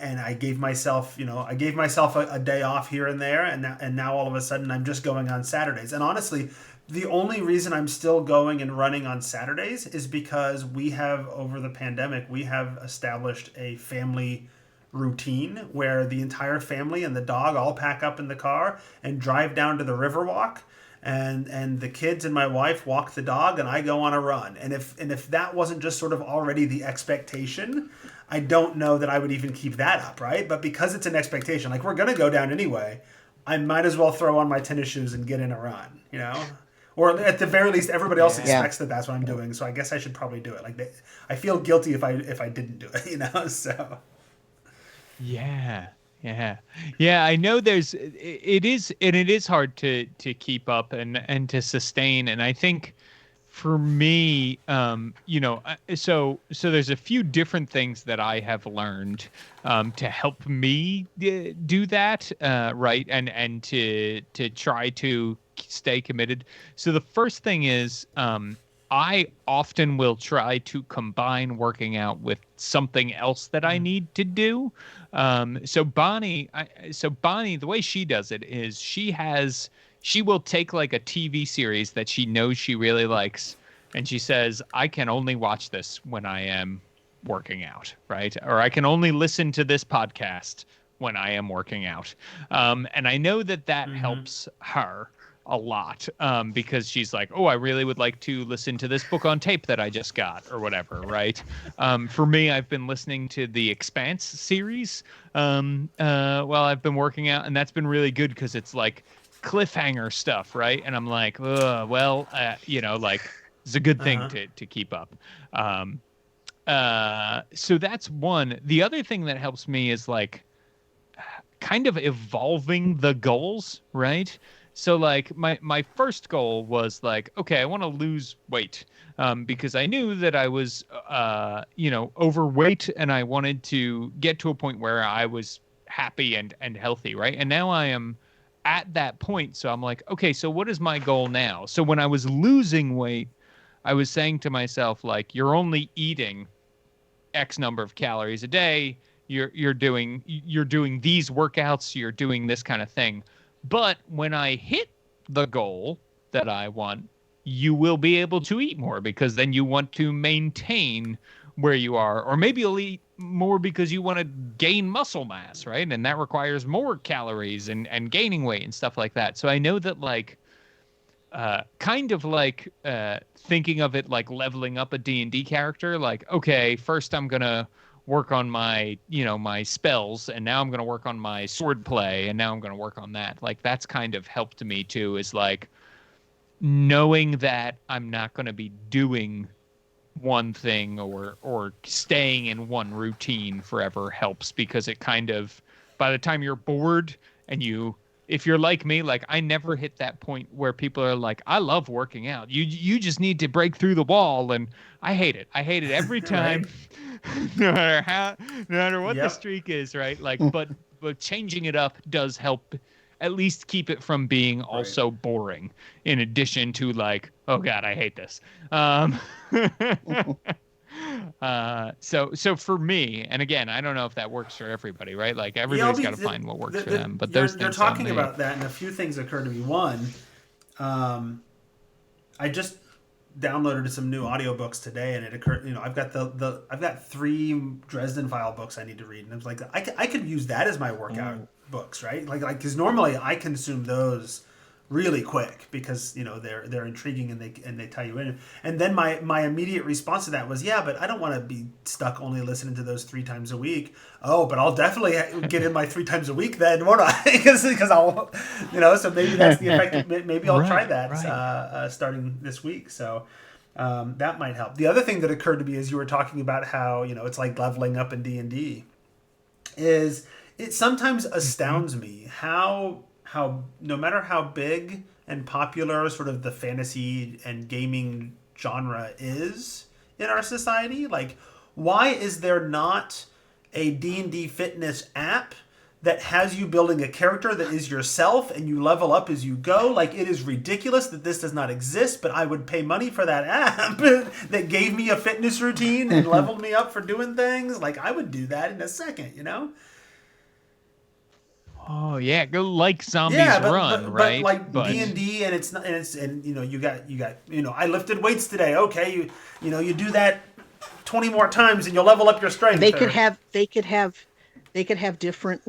and I gave myself, a day off here and there, and now all of a sudden I'm just going on Saturdays. And honestly, the only reason I'm still going and running on Saturdays is because we have, over the pandemic, we have established a family routine where the entire family and the dog all pack up in the car and drive down to the Riverwalk, and the kids and my wife walk the dog, and I go on a run. And if that wasn't just sort of already the expectation, I don't know that I would even keep that up, right? But because it's an expectation, like we're gonna go down anyway, I might as well throw on my tennis shoes and get in a run, Or at the very least, everybody else Yeah. expects that that's what I'm doing, so I guess I should probably do it. I feel guilty if I didn't do it, So Yeah. Yeah. I know it is hard to keep up and to sustain. And I think for me, so there's a few different things that I have learned to help me do that, right? And to try to stay committed. So the first thing is, I often will try to combine working out with something else that I need to do. So Bonnie, the way she does it is she will take like a TV series that she knows she really likes, and she says, I can only watch this when I am working out, right? Or I can only listen to this podcast when I am working out. And I know that mm-hmm. helps her a lot, because she's like, oh, I really would like to listen to this book on tape that I just got or whatever, right? For me, I've been listening to the Expanse series while I've been working out, and that's been really good because it's like cliffhanger stuff, right? And I'm like, like it's a good thing Uh-huh. to keep up. So that's one. The other thing that helps me is like kind of evolving the goals, right? So like my first goal was like, okay, I want to lose weight, because I knew that I was overweight, and I wanted to get to a point where I was happy and healthy, right? And now I am at that point. So I'm like, okay, so what is my goal now? So when I was losing weight, I was saying to myself, like, you're only eating X number of calories a day. You're doing these workouts. You're doing this kind of thing. But when I hit the goal that I want, you will be able to eat more, because then you want to maintain where you are, or maybe you'll eat more because you want to gain muscle mass, right? And that requires more calories and gaining weight and stuff like that. So I know that like kind of like thinking of it like leveling up a D&D character, like, okay, first I'm going to work on my spells, and now I'm going to work on my sword play, and now I'm going to work on that. Like that's kind of helped me too, is like knowing that I'm not going to be doing one thing or staying in one routine forever helps, because it kind of, by the time you're bored and if you're like me, like I never hit that point where people are like, I love working out. You just need to break through the wall, and I hate it. I hate it every Right. time, no matter what the Yep. streak is, right? Like, but changing it up does help at least keep it from being Right. also boring. In addition to like, oh God, I hate this. Um, so for me, and again, I don't know if that works for everybody, right? Like Yeah, everybody's got to find what works for them. But those you're things help talking me. about that, and a few things occur to me. One, I just downloaded some new audiobooks today, and it occurred, I've got three Dresden File books I need to read, and I was like, I could use that as my workout books, right? Like because normally I consume those really quick because they're intriguing, and they tie you in. And then my immediate response to that was, yeah, but I don't want to be stuck only listening to those 3 times a week. Oh, but I'll definitely get in my 3 times a week then, won't I? because I'll so maybe that's the effect. Maybe I'll try Right, that right. starting this week. So that might help. The other thing that occurred to me as you were talking about how it's like leveling up in D&D is it sometimes Hmm. astounds me how no matter how big and popular sort of the fantasy and gaming genre is in our society, like why is there not a D&D fitness app that has you building a character that is yourself and you level up as you go. Like, it is ridiculous that this does not exist, but I would pay money for that app that gave me a fitness routine and leveled me up for doing things. Like, I would do that in a second, you know? Oh yeah, go like Yeah, Zombies but Run, but but right? like But D&D, and it's not, and you know, you got I lifted weights today. Okay, you do that 20 more times and you'll level up your strength. they could Or have they could have they could have different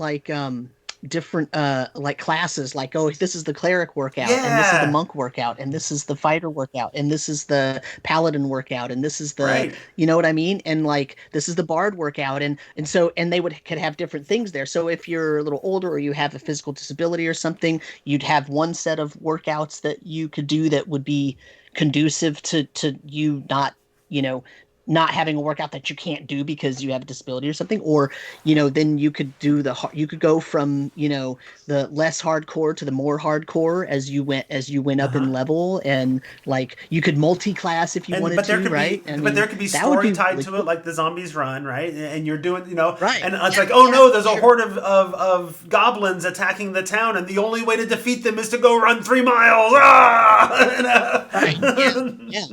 different like classes, like, oh, this is the cleric workout, and this is the yeah, monk workout, and this is the fighter workout, and this is the paladin workout, and this is the, right. you know what I mean, and like this is the bard workout, and so, and they would could have different things there. So if you're a little older or you have a physical disability or something, you'd have one set of workouts that you could do that would be conducive to you not, you know, not having a workout that you can't do because you have a disability or something. Or, you know, then you could do you could go from, you know, the less hardcore to the more hardcore as you went up Uh-huh. in level, and like you could multi-class if you And wanted but there to, could be right? I but mean, there could be that would story be tied really to it, cool. like the Zombies Run, right? And you're doing, Right. and it's Yeah, like, oh yeah, no, there's a sure. horde of goblins attacking the town, and the only way to defeat them is to go run 3 miles. Ah! Right. Yeah. Yeah.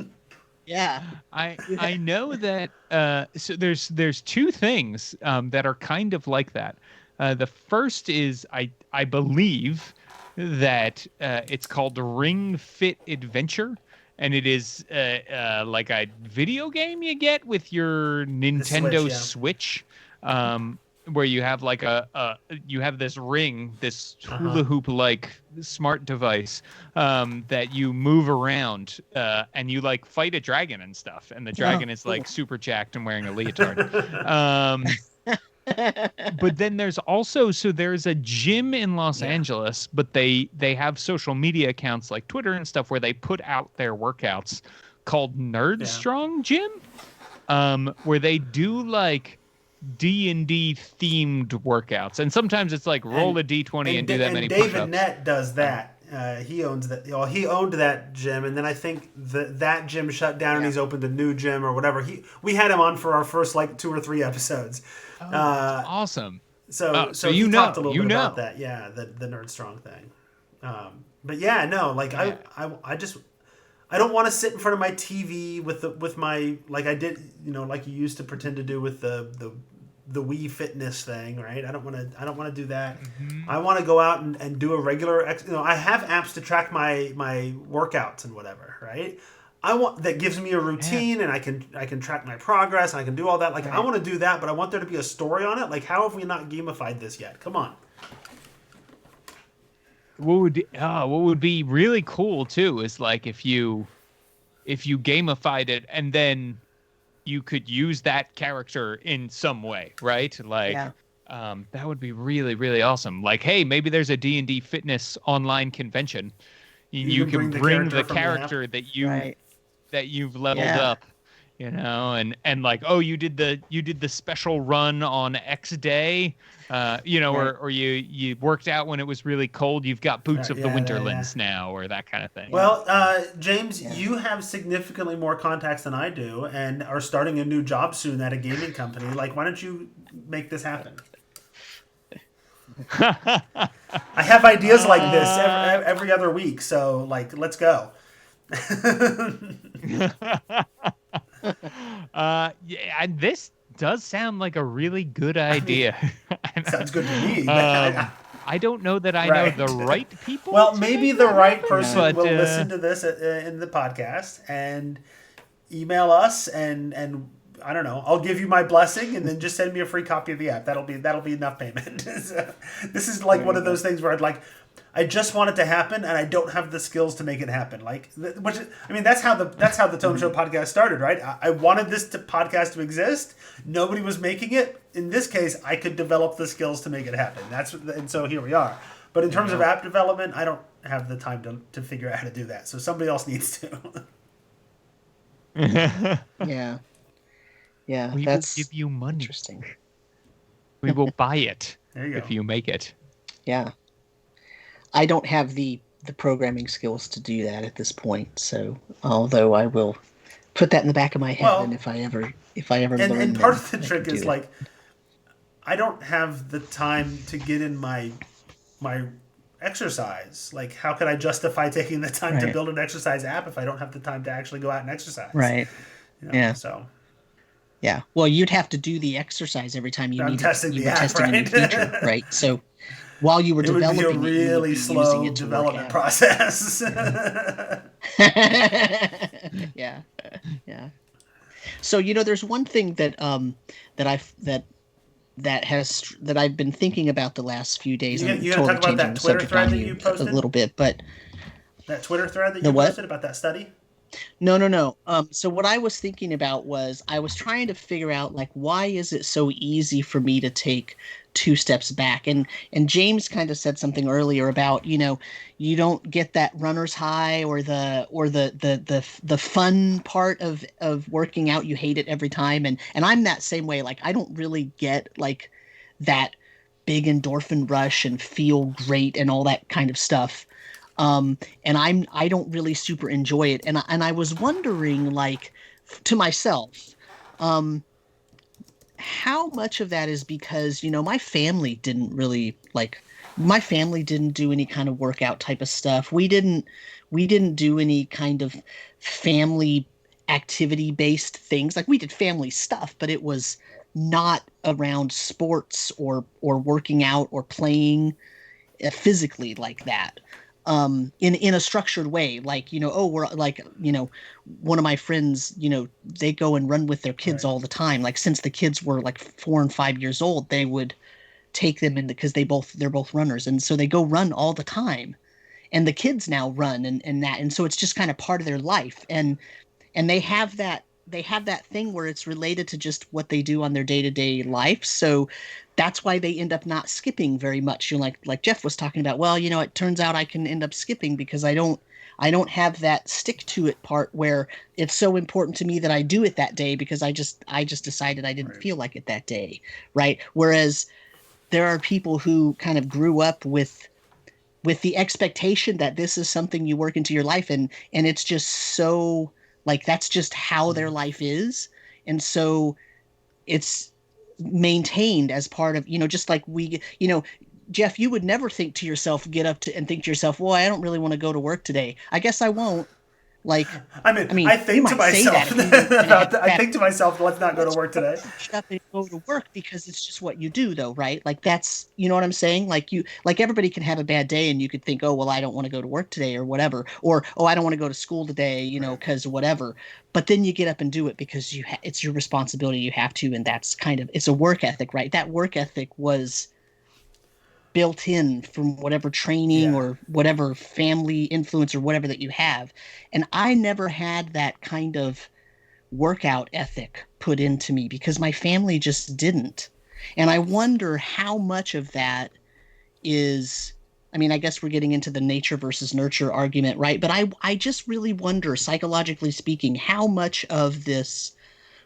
Yeah. I know that so there's two things that are kind of like that. The first is I believe that it's called Ring Fit Adventure, and it is like a video game you get with your The Switch, Nintendo yeah. Switch, um, where you have like you have this ring, this Uh-huh. hula hoop like smart device that you move around and you like fight a dragon and stuff, and the Oh, dragon is cool. like super jacked and wearing a leotard. Um, but then there's also, so there's a gym in Los Yeah. Angeles, but they have social media accounts like Twitter and stuff where they put out their workouts called Nerd Yeah. Strong Gym, where they do like D&D themed workouts, and sometimes it's like roll And a d20 and do that and many David push-ups. Nett does that. He owns that. Well, he owned that gym, and then I think that gym shut down, and Yeah. he's opened a new gym or whatever. We had him on for our first like 2 or 3 episodes. Oh, that's Uh, awesome. so So he you talked know, a little you bit about know. that. Yeah, the Nerd Strong thing. But yeah, no, like Yeah. I just I don't want to sit in front of my TV with my, like I did, like you used to pretend to do with the Wii Fitness thing, right? I don't want to do that. Mhm. I want to go out and do a regular I have apps to track my workouts and whatever, right? I want that gives me a routine, and I can track my progress, and I can do all that. Like, I Right. want to do that, but I want there to be a story on it. Like, how have we not gamified this yet? Come on. What would be really cool too is like if you gamified it and then you could use that character in some way, right? Like Yeah. that would be really, really awesome. Like, hey, maybe there's a D&D fitness online convention. You can bring the from the app. character that Right. you've leveled Yeah. up, and like, oh, you did the special run on X day, Right. or you worked out when it was really cold. You've got boots of the Yeah, Winterlands now, or that kind of thing. Well, James, Yeah. you have significantly more contacts than I do, and are starting a new job soon at a gaming company. Like, why don't you make this happen? I have ideas like this every other week, so like, let's go. Yeah, and this does sound like a really good idea. Sounds good to me. I don't know that I Right. know the right people. Well, to maybe make the that right happen, person but, will listen to this in the podcast and email us, and I don't know. I'll give you my blessing, and then just send me a free copy of the app. That'll be enough payment. So, this is like There one you of those things where I just want it to happen, and I don't have the skills to make it happen. Like, that's how the Tone Show podcast started, right? I wanted this podcast to exist. Nobody was making it. In this case, I could develop the skills to make it happen. And so here we are. But in terms of app development, I don't have the time to figure out how to do that. So somebody else needs to. Yeah. Yeah. we That's will give you money. interesting. We will buy it There you go. if you make it. Yeah. I don't have the programming skills to do that at this point. So, although I will put that in the back of my head, Well, and if I ever And learn, part then of the I trick can is do like, I don't have the time to get in my exercise. Like, how could I justify taking the time to Right. build an exercise app if I don't have the time to actually go out and exercise? Right. You know, Yeah. so Yeah. Well, you'd have to do the exercise every time you I'm needed testing you the were app, testing a new right? feature, right? So while you were It would be a developing it, you would really be using slow it to work development out. process. Yeah. Yeah. Yeah. So, there's one thing that I've that I've been thinking about the last few days. I'm You gonna talk totally about changing that the Twitter subject thread on that you you a posted? little bit, but That Twitter thread that the you what? posted about that study? No, no, no. So what I was thinking about was I was trying to figure out like why is it so easy for me to take two steps back? And James kind of said something earlier about, you don't get that runner's high or the fun part of working out. You hate it every time. And I'm that same way. Like I don't really get like that big endorphin rush and feel great and all that kind of stuff. And I don't really super enjoy it. And I was wondering, like, to myself, um, how much of that is because, my family didn't do any kind of workout type of stuff. We didn't do any kind of family activity based things. Like we did family stuff, but it was not around sports or working out or playing physically like that, in a structured way, like, oh, we're like, one of my friends, they go and run with their kids Right. all the time. Like since the kids were like 4 and 5 years old, they would take them in because they're both runners, and so they go run all the time, and the kids now run, and that, and so it's just kind of part of their life. And they have that thing where it's related to just what they do on their day-to-day life. So that's why they end up not skipping very much. Like Jeff was talking about, well, it turns out I can end up skipping because I don't have that stick to it part where it's so important to me that I do it that day because I just decided I didn't Right. feel like it that day, right? Whereas there are people who kind of grew up with the expectation that this is something you work into your life, and it's just so, like, that's just how their life is. And so it's maintained as part of, just like Jeff, you would never think to yourself, get up to and think to yourself, well, I don't really want to go to work today, I guess I won't. Like, I mean, I mean, I you think to might say that myself if you were in a about heavy that. I traffic. think to myself, let's not go to Let's work today. shut up and go to work because it's just what you do, though, right? Like that's, you know what I'm saying? Like everybody can have a bad day and you could think, oh, well, I don't want to go to work today or whatever, or oh, I don't want to go to school today, Right. because whatever. But then you get up and do it because it's your responsibility. You have to, and that's kind of, it's a work ethic, right? That work ethic was built in from whatever training Yeah. or whatever family influence or whatever that you have. And I never had that kind of workout ethic put into me because my family just didn't. And I wonder how much of that is, I mean, I guess we're getting into the nature versus nurture argument, right? But I just really wonder, psychologically speaking, how much of this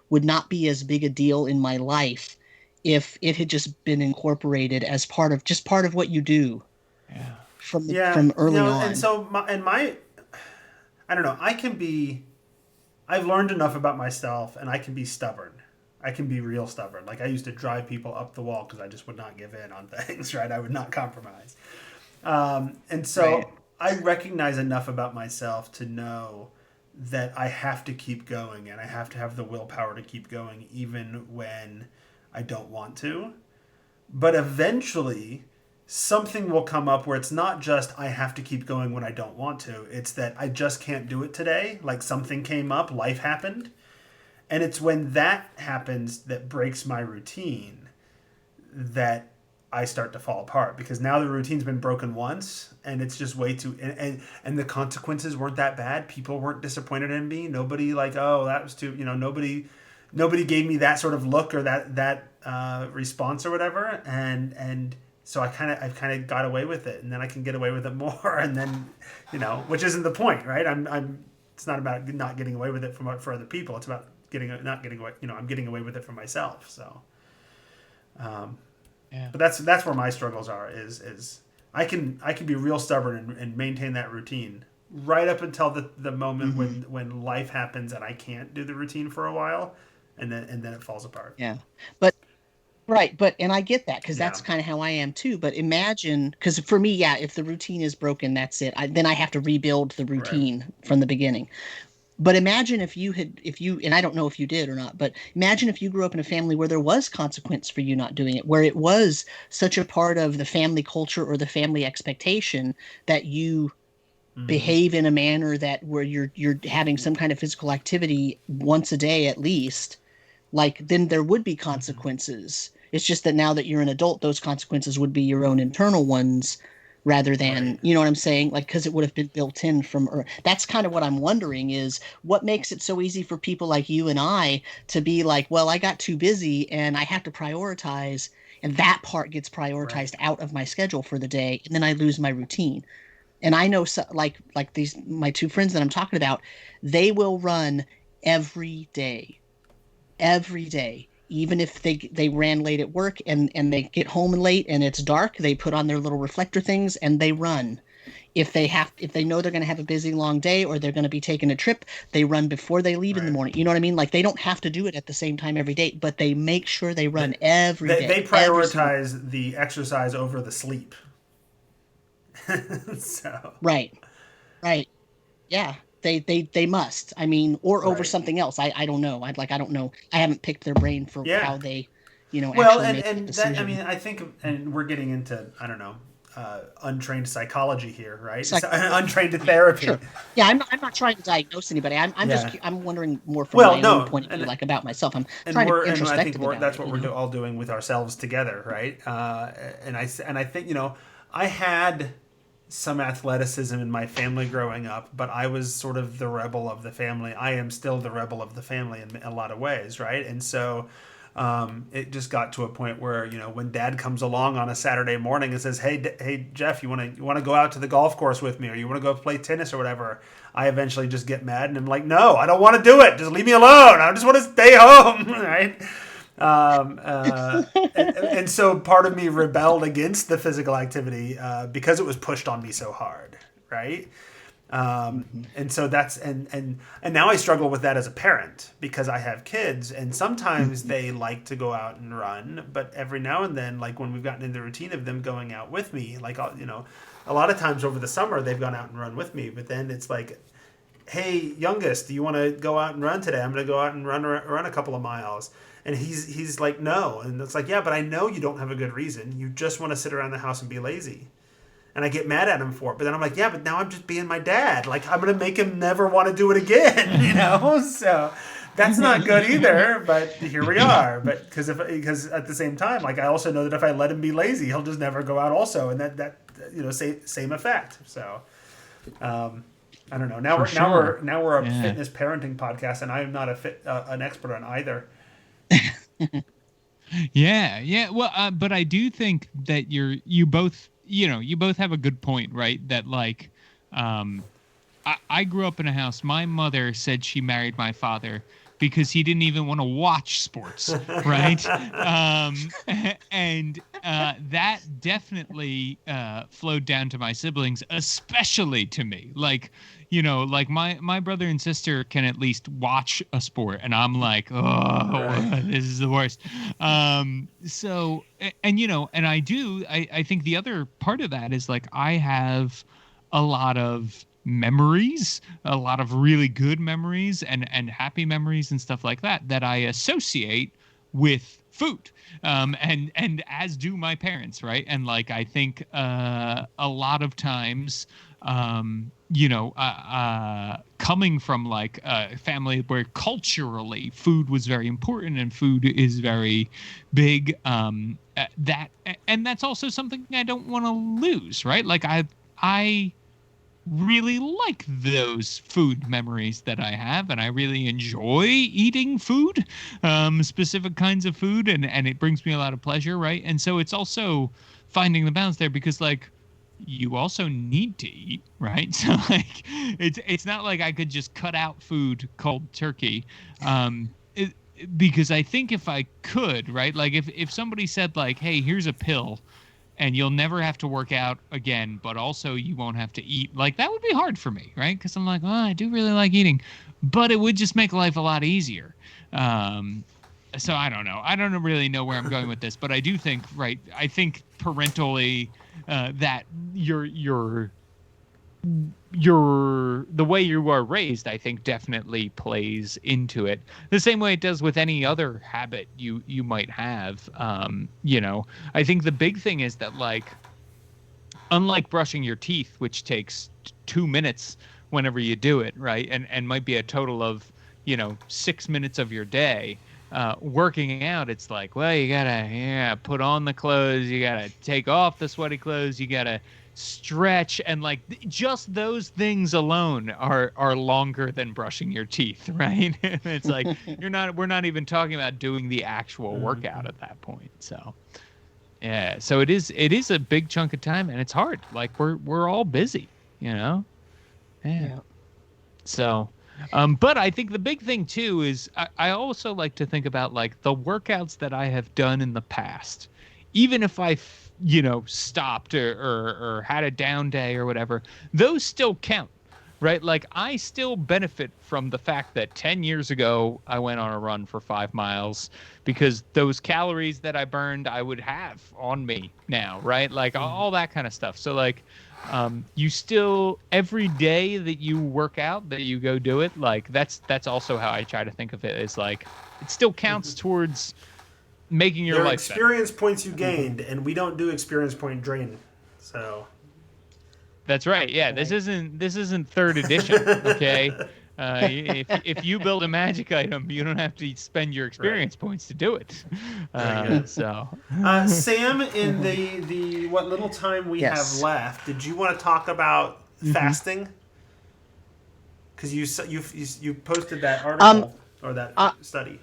would not be as big a deal in my life if it had just been incorporated as part of what you do Yeah. from Yeah. from early And on. so I don't know. I can be. I've learned enough about myself, and I can be stubborn. I can be real stubborn. Like I used to drive people up the wall because I just would not give in on things. Right? I would not compromise. And Right. so I recognize enough about myself to know that I have to keep going, and I have to have the willpower to keep going, even when I don't want to. But eventually, something will come up where it's not just I have to keep going when I don't want to. It's that I just can't do it today. Like something came up, life happened. And it's when that happens that breaks my routine that I start to fall apart because now the routine's been broken once and it's just way too and the consequences weren't that bad. People weren't disappointed in me. Nobody like, oh, that was too, nobody gave me that sort of look or that response or whatever. And so I've kind of got away with it, and then I can get away with it more, and then, which isn't the point, right? It's not about not getting away with it for other people. It's about not getting away. I'm getting away with it for myself. So, Yeah. but that's where my struggles are. Is I can be real stubborn and maintain that routine right up until the moment Hmm. when life happens and I can't do the routine for a while, and then it falls apart. Yeah. But Right, but and I get that because Yeah. that's kind of how I am too. But imagine, because for me, yeah, if the routine is broken, that's it. Then I have to rebuild the Right. routine from the beginning. But imagine if you, and I don't know if you did or not, but imagine if you grew up in a family where there was consequence for you not doing it, where it was such a part of the family culture or the family expectation that you Mm-hmm. behave in a manner that where you're having some kind of physical activity once a day at least, like then there would be Mm-hmm. consequences. It's just that now that you're an adult, those consequences would be your own internal ones rather than, Right. you know what I'm saying? Like, because it would have been built in from, that's kind of what I'm wondering is what makes it so easy for people like you and I to be like, well, I got too busy and I have to prioritize. And that part gets Right. prioritized out of my schedule for the day. And then I lose my routine. And I know so, like these my two friends that I'm talking about, they will run every day every day. Even if they ran late at work and they get home late and it's dark, they put on their little reflector things and they run. If they know they're going to have a busy long day or they're going to be taking a trip, they run before they leave in the Right. morning. You know what I mean? Like they don't have to do it at the same time every day, but they make sure they They, run every they day, every single. prioritize the exercise over the sleep. So. Right. Right. Yeah. They must. I mean, or over Right. something else. I don't know. I don't know. I haven't picked their brain for Yeah. how they, Well, actually make that and that I decision. mean I think, and we're getting into I don't know, untrained psychology here, right? It's like, Untrained therapy. sure. Yeah, I'm not trying to diagnose anybody. I'm just Yeah. I'm wondering more from Well, my own no, point of view, like about myself. I'm and trying to we're be and I think introspective about that's it, what we're all doing with ourselves together, right? And I think I had some athleticism in my family growing up, but I was sort of the rebel of the family. I am still the rebel of the family in a lot of ways, right? And so it just got to a point where when Dad comes along on a Saturday morning and says, "Hey, Jeff, you want to go out to the golf course with me, or you want to go play tennis or whatever?" I eventually just get mad and I'm like, "No, I don't want to do it. Just leave me alone. I just want to stay home." Right? Um, uh, and so part of me rebelled against the physical activity because it was pushed on me so hard, right? Mhm. And so that's and now I struggle with that as a parent because I have kids and sometimes Mhm. they like to go out and run, but every now and then, like when we've gotten in the routine of them going out with me, like a lot of times over the summer they've gone out and run with me, but then it's like, hey, youngest, do you want to go out and run today? I'm going to go out and run a couple of miles. And he's like, no. And it's like, yeah, but I know you don't have a good reason. You just want to sit around the house and be lazy. And I get mad at him for it. But then I'm like, yeah, but now I'm just being my dad. Like, I'm going to make him never want to do it again, So that's not good either. But here we are. But because at the same time, like, I also know that if I let him be lazy, he'll just never go out also. And that same effect. So I don't know. For sure. Now we're a Yeah. fitness parenting podcast, and I am not an expert on either. Yeah, yeah. Well, but I do think that you both, you both have a good point, right? That like, um, I grew up in a house. My mother said she married my father because he didn't even want to watch sports, right? And that definitely flowed down to my siblings, especially to me. Like, like my brother and sister can at least watch a sport, and I'm like, Right. oh, this is the worst. So, and I think the other part of that is like I have a lot of memories, a lot of really good memories and happy memories and stuff like that I associate with food. And as do my parents, right? And like I think a lot of times coming from like a family where culturally food was very important and food is very big, and that's also something I don't want to lose, right? Like I really like those food memories that I have, and I really enjoy eating food, specific kinds of food, and it brings me a lot of pleasure, right? And so it's also finding the balance there because like you also need to eat, right? So like it's not like I could just cut out food cold turkey. Because I think if I could, right? Like if somebody said like, "Hey, here's a pill and you'll never have to work out again, but also you won't have to eat." Like that would be hard for me, right? Because I'm like, I do really like eating, but it would just make life a lot easier. Um, so I don't know. I don't really know where I'm going with this, but I do think, right? I think parentally, that the way you are raised, I think, definitely plays into it. The same way it does with any other habit you might have. I think the big thing is that, like, unlike brushing your teeth, which takes 2 minutes whenever you do it, right, and might be a total of 6 minutes of your day. Working out, it's like, well, you gotta, put on the clothes, you gotta take off the sweaty clothes, you gotta stretch, and like just those things alone are longer than brushing your teeth, right? It's like we're not even talking about doing the actual workout at that point. So yeah, so it is a big chunk of time, and it's hard. Like we're all busy, you know. Yeah. Yeah. So, but I think the big thing too is I also like to think about like the workouts that I have done in the past, even if stopped or had a down day or whatever, those still count, right? Like I still benefit from the fact that 10 years ago I went on a run for 5 miles because those calories that I burned I would have on me now, right? Like all that kind of stuff. So like you still every day that you work out, that you go do it, like that's also how I try to think of it, is like it still counts towards making your They're life better. experience points you gained, and we don't do experience point drain. So That's right. Yeah, this isn't third edition. Okay, if you build a magic item, you don't have to spend your experience points to do it. So Sam, in the what little time we have Yes. left, did you want to talk about fasting? Because you posted that article or that study.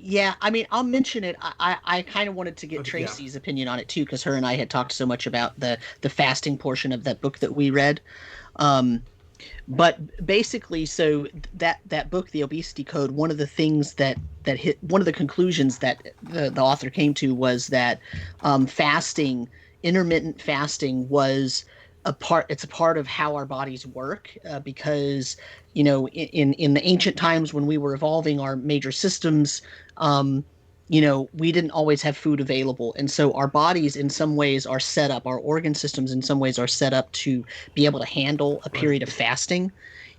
Yeah, I mean, I'll mention it. I kind of wanted to get Okay, yeah. Tracy's opinion on it too, because her and I had talked so much about the fasting portion of that book that we read. Um, but basically, so that book, The Obesity Code, one of the things that hit one of the conclusions that the author came to was that fasting, intermittent fasting, was it's a part of how our bodies work, because in the ancient times when we were evolving our major systems, um, we didn't always have food available, and so our bodies in some ways are set up, our organ systems in some ways are set up to be able to handle a period of fasting.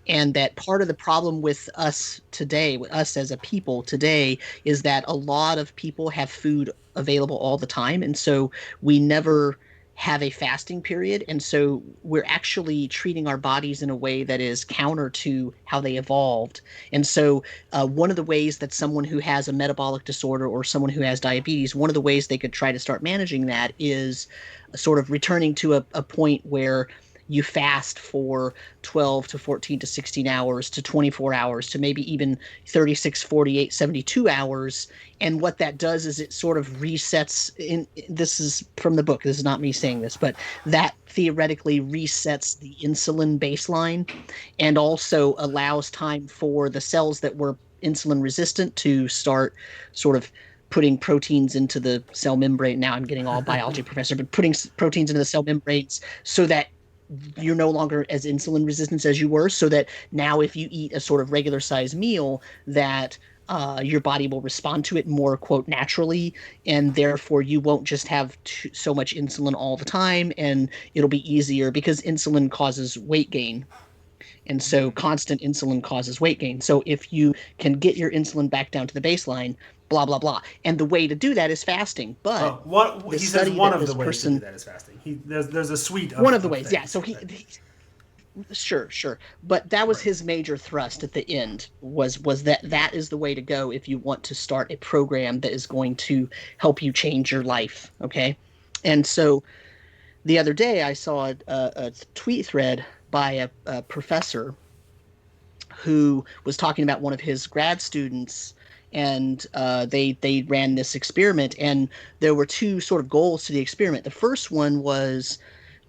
And that part of the problem with us today, with us as a people today, is that a lot of people have food available all the time, and so we never have a fasting period, and so we're actually treating our bodies in a way that is counter to how they evolved. And so one of the ways that someone who has a metabolic disorder or someone who has diabetes, one of the ways they could try to start managing that is sort of returning to a point where you fast for 12 to 14 to 16 hours to 24 hours to maybe even 36, 48, 72 hours. And what that does is it sort of resets this is from the book, this is not me saying this, but that theoretically resets the insulin baseline and also allows time for the cells that were insulin resistant to start sort of putting proteins into the cell membrane. Now I'm getting all biology professor, but putting proteins into the cell membranes so that you're no longer as insulin resistant as you were, so that now if you eat a sort of regular size meal, that your body will respond to it more, quote, naturally, and therefore you won't just have so much insulin all the time, and it'll be easier because insulin causes weight gain. And so constant insulin causes weight gain. So if you can get your insulin back down to the baseline, blah, blah, blah. And the way to do that is fasting. But He says one of the ways to do that is fasting. There's a suite of one of the ways, things. yeah. So sure. But that was his major thrust at the end, was that is the way to go if you want to start a program that is going to help you change your life. Okay. And so the other day I saw a tweet thread by a professor who was talking about one of his grad students, and they ran this experiment, and there were two sort of goals to the experiment. The first one was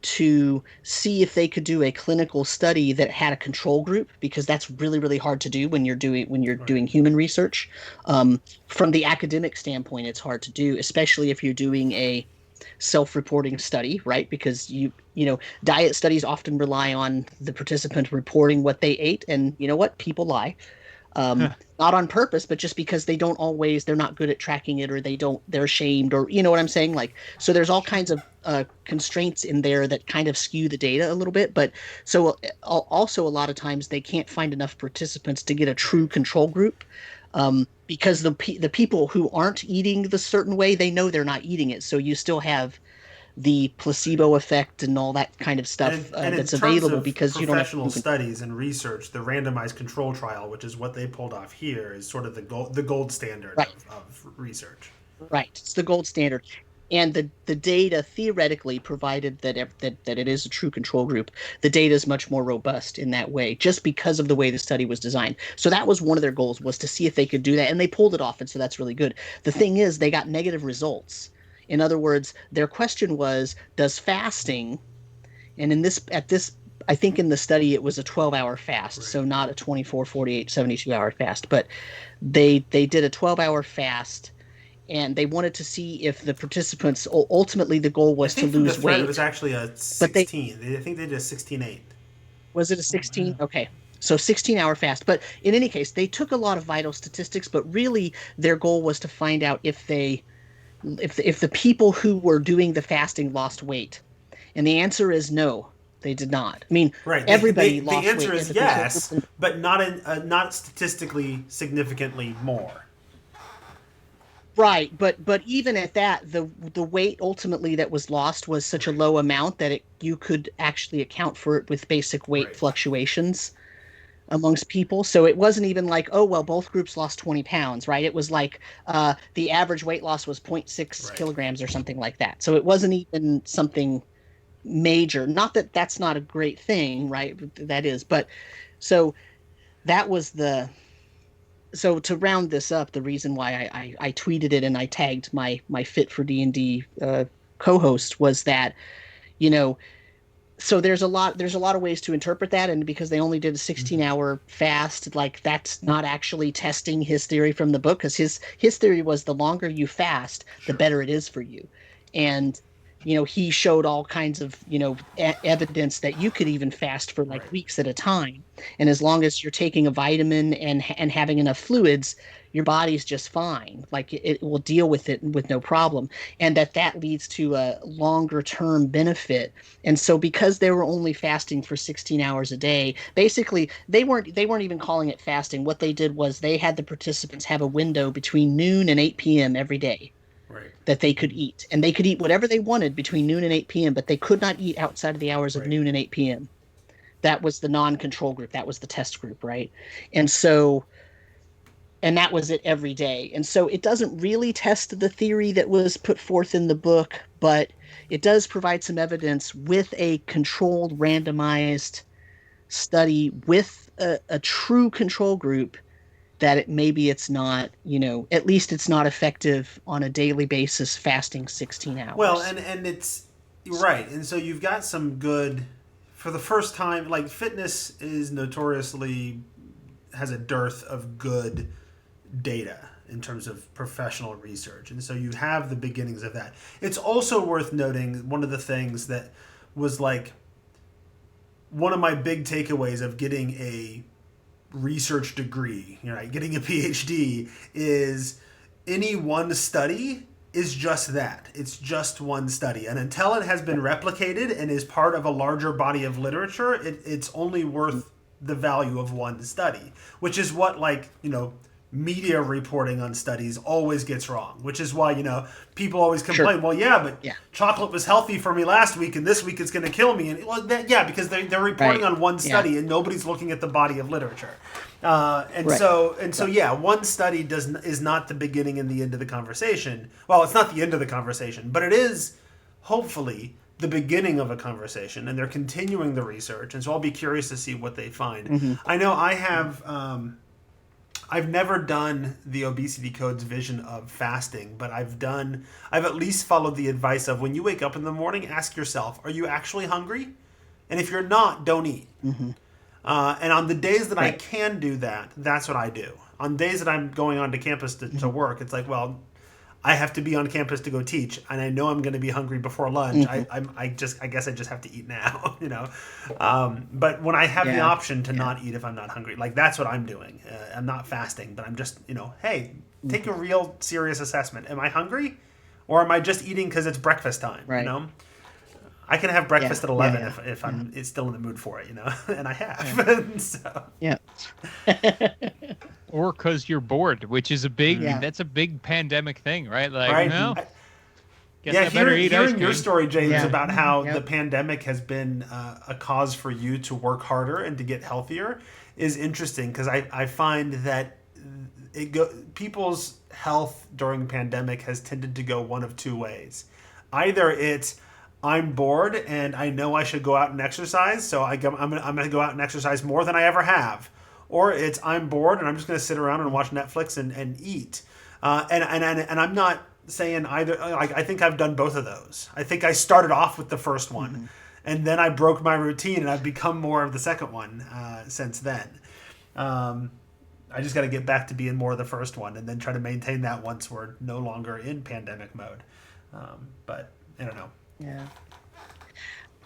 to see if they could do a clinical study that had a control group, because that's really, really hard to do when you're doing human research. From the academic standpoint, it's hard to do, especially if you're doing a self-reporting study, right? Because diet studies often rely on the participant reporting what they ate, and you know what? People lie. Not on purpose, but just because they're not good at tracking it, or they're ashamed, or you know what I'm saying? Like, so there's all kinds of constraints in there that kind of skew the data a little bit. But so also a lot of times they can't find enough participants to get a true Right. control group. Because the people who aren't eating the certain way, they know they're not eating it. So you still have the placebo effect and all that kind of stuff And in that's terms available of because you don't have professional true control. studies and research, the randomized control trial, which is what they pulled off here, is sort of the gold standard Right. of research. Right. It's the gold standard. And the data theoretically, provided that it is a true control group, the data is much more robust in that way, just because of the way the study was designed. So that was one of their goals, was to see if they could do that, and they pulled it off, and so that's really good. The thing is, they got negative results. In other words, their question was, does fasting, and I think in the study it was a 12-hour fast, Right. so not a 24, 48, 72-hour fast, but they did a 12-hour fast, and they wanted to see if the participants, ultimately the goal I was to think from the lose thread it was weight. actually a But 16. I think they did a 16-8. was it a Oh 16? wow. Okay. So 16-hour fast. But in any case, they took a lot of vital statistics, but really their goal was to find out if the people who were doing the fasting lost weight. And the answer is no, they did not. I mean, Right. everybody The lost answer weight in is the control group. yes, but not statistically significantly more. Right, but even at that, the weight ultimately that was lost was such a Right. low amount that you could actually account for it with basic weight Right. fluctuations amongst people. So it wasn't even like, oh well, both groups lost 20 pounds, right? It was like the average weight loss was zero point 0.6 Right. kilograms or something like that. So it wasn't even something major. Not that that's not a great thing, right? That is, but so that was the so to round this up, the reason why I tweeted it and I tagged my Fit for D&D co-host was that, you know, so there's a lot of ways to interpret that, and because they only did a Mhm. 16-hour fast, like that's not actually testing his theory from the book, because his theory was the longer you fast, the Sure. better it is for you. And he showed all kinds of evidence that you could even fast for like Right. weeks at a time, and as long as you're taking a vitamin and having enough fluids, your body's just fine, like it will deal with it with no problem, and that leads to a longer term benefit. And so because they were only fasting for 16 hours a day, basically they weren't even calling it fasting. What they did was they had the participants have a window between noon and 8 p.m. every day Right. that they could eat. And they could eat whatever they wanted between noon and 8 p.m., but they could not eat outside of the hours of Right. noon and 8 p.m. That was the non-control group. That was the test group, right? And so and that was it every day. And so it doesn't really test the theory that was put forth in the book, but it does provide some evidence with a controlled, randomized study with a true control group that maybe it's not, at least it's not effective on a daily basis fasting 16 Well, hours. and it's right, and so you've got some good for the first time. Like fitness is notoriously has a dearth of good data in terms of professional research, and so you have the beginnings of that. It's also worth noting one of the things that was like one of my big takeaways of getting a research degree, getting a PhD is any one study is just that. It's just one study. And until it has been replicated and is part of a larger body of literature, it's only worth the value of one study, which is what, media reporting on studies always gets wrong, which is why, people always Sure. complain, well, yeah, but Yeah. chocolate was healthy for me last week and this week it's going to kill me. And yeah, because they're reporting Right. on one Yeah. study and nobody's looking at the body of literature. And Right. so and so Right. yeah, one study is not the beginning and the end of the conversation. Well, it's not the end of the conversation, but it is hopefully the beginning of a conversation, and they're continuing the research. And so I'll be curious to see what they find. Hmm. I know I have. I've never done the Obesity Code's vision of fasting, but I've at least followed the advice of when you wake up in the morning, ask yourself, are you actually hungry? And if you're not, don't eat. Hmm. And on the days that I Right. can do that, that's what I do. On days that I'm going onto campus to Hmm. work, it's like, well, I have to be on campus to go teach, and I know I'm going to be hungry before lunch. I guess I just have to eat now, you know. But when I have the Yeah. option to Yeah. not eat if I'm not hungry, like that's what I'm doing. I'm not fasting, but I'm just, you know, hey, take a real serious assessment. Am I hungry, or am I just eating because it's breakfast time? You Right. know, I can have Yeah. breakfast at Yeah. 11 Yeah. if Yeah. I'm it's still in the mood for it, you know, and I Yeah. have. So, Yeah. Or because you're bored, which is a big, Yeah. that's a big pandemic thing, right? Like, right. no, guess Yeah, I better eat ice hearing your cream. story, James, Yeah. about how the Yep. pandemic has been a cause for you to work harder and to get healthier is interesting because I find that people's health during the pandemic has tended to go one of two ways. Either it's I'm bored and I know I should go out and exercise, so I'm gonna go out and exercise more than I ever have, or it's I'm bored and I'm just gonna sit around and watch Netflix and eat. And I'm not saying either. Like I think I've done both of those. I think I started off with the first one, Mhm. and then I broke my routine, and I've become more of the second one since then. Um, I just got to get back to being more of the first one, and then try to maintain that once we're no longer in pandemic mode. But I don't know. Yeah.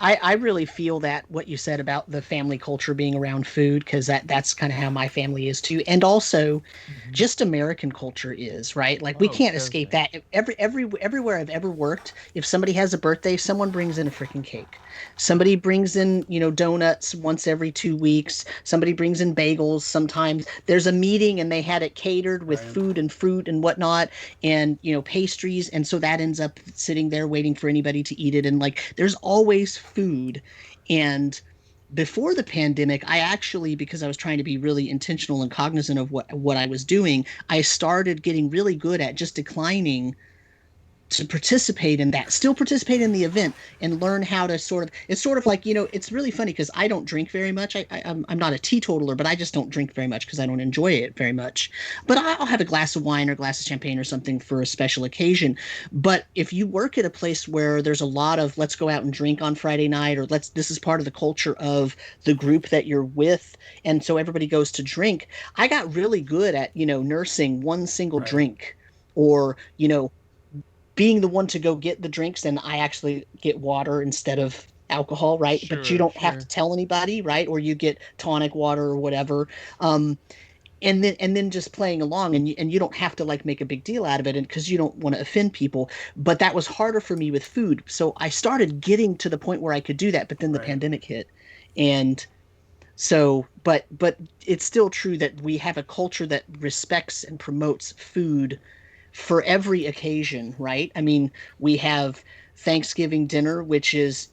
I really feel that what you said about the family culture being around food, because that's kind of how my family is too. And also Mhm. just American culture is, right? Like we Oh, can't escape totally. that. Everywhere I've ever worked, if somebody has a birthday, someone brings in a freaking cake. Somebody brings in, donuts once every 2 weeks. Somebody brings in bagels. Sometimes there's a meeting and they had it catered with Right. food and fruit and whatnot, and pastries, and so that ends up sitting there waiting for anybody to eat it. And like there's always food. And before the pandemic, I actually, because I was trying to be really intentional and cognizant of what I was doing, I started getting really good at just declining to participate in that, still participate in the event, and learn how to it's sort of like, it's really funny because I don't drink very much. I'm not a teetotaler, but I just don't drink very much because I don't enjoy it very much. But I'll have a glass of wine or a glass of champagne or something for a special occasion. But if you work at a place where there's a lot of let's go out and drink on Friday night, or this is part of the culture of the group that you're with, and so everybody goes to drink, I got really good at, nursing one single Right. drink, or being the one to go get the drinks, and I actually get water instead of alcohol, right? But you Sure, don't have to sure. tell anybody, right? Or you get tonic water or whatever. Um, and then just playing along, and you don't have to like make a big deal out of it, and because you don't want to offend people. But that was harder for me with food. So I started getting to the point where I could do that, but then the Right. pandemic hit. And so, but it's still true that we have a culture that respects and promotes food for every occasion, right? I mean, we have Thanksgiving dinner, which is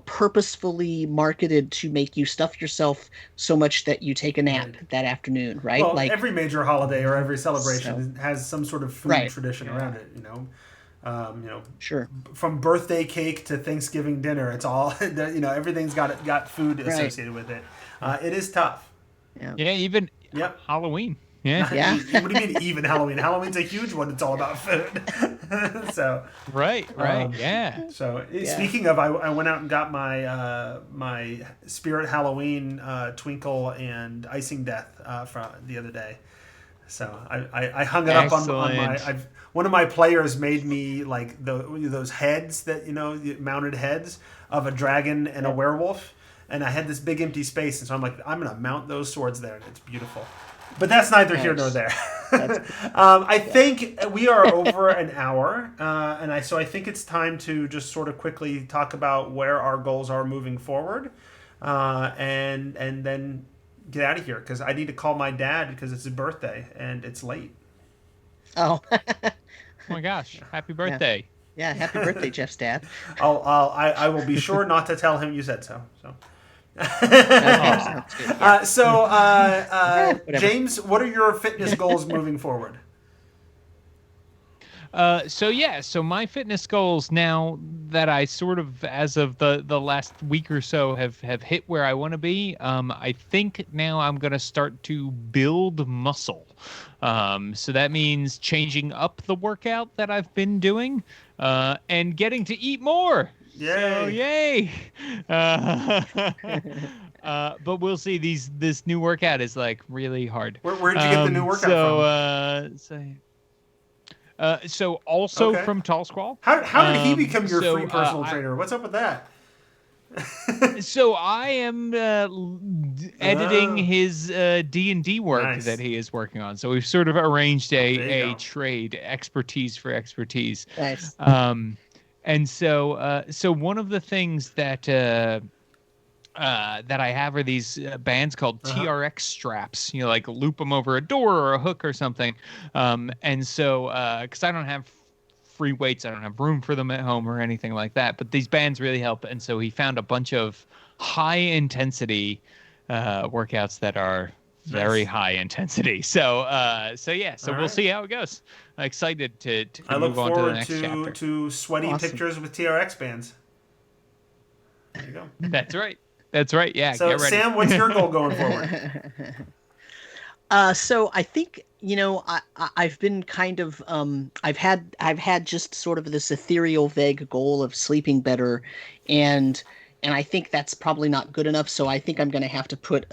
purposefully marketed to make you stuff yourself so much that you take a nap Right. that afternoon, right? Well, Like, every major holiday or every so, celebration has some sort of food right. tradition Yeah. around it. Sure. From birthday cake to Thanksgiving dinner, it's all everything's got food Right. associated with it. It is tough. Yeah. Yeah, even Yep. Halloween. Yeah. Yeah. What do you mean even Halloween? Halloween's a huge one. It's all about food. so Right, right. um, Yeah. Yeah. Speaking of, I went out and got my my Spirit Halloween Twinkle and Icing Death from the other day. So I hung it up on my. Excellent. One of my players made me like those heads that the mounted heads of a dragon and a Yep. werewolf, and I had this big empty space, and so I'm like, I'm gonna mount those swords there, and it's beautiful. But that's neither here nor Nice. there. That's I yeah. think we are over an hour, and I think it's time to just sort of quickly talk about where our goals are moving forward, and then get out of here because I need to call my dad because it's his birthday and it's late. Oh, Oh my gosh. Happy yeah. birthday. Yeah. Happy birthday, Jeff's dad. I will be sure not to tell him you said so. So. Okay. Oh. Sounds good. Yeah. Whatever. James, what are your fitness goals moving forward? So my fitness goals now that I sort of, as of the last week or so, have hit where I want to be. I think now I'm gonna start to build muscle. So that means changing up the workout that I've been doing, and getting to eat more. So Yay! yay! Uh, but we'll see. This new workout is like really hard. Where'd you get the new workout So from? so So also Okay. from Tall Squall. How did he become your free So personal trainer? What's up with that? so I am editing Oh, his D&D work that nice. he is working on. So we've sort of arranged There you a go. trade, expertise for expertise. Nice. And so one of the things that I have are these bands called Uh huh. TRX straps. You know, like loop them over a door or a hook or something. And so, because I don't have free weights, I don't have room for them at home or anything like that. But these bands really help. And so he found a bunch of high intensity workouts that are very Nice. high intensity. So yeah. So All we'll right. see how it goes. I'm excited I to look move on to the forward next chapter. to sweaty Awesome. pictures with TRX bands. There you go. That's right. That's right. Yeah. So, Get ready. Sam, what's your goal going forward? So I think, I've been kind of I've had just sort of this ethereal, vague goal of sleeping better, and I think that's probably not good enough. So I think I'm going to have to put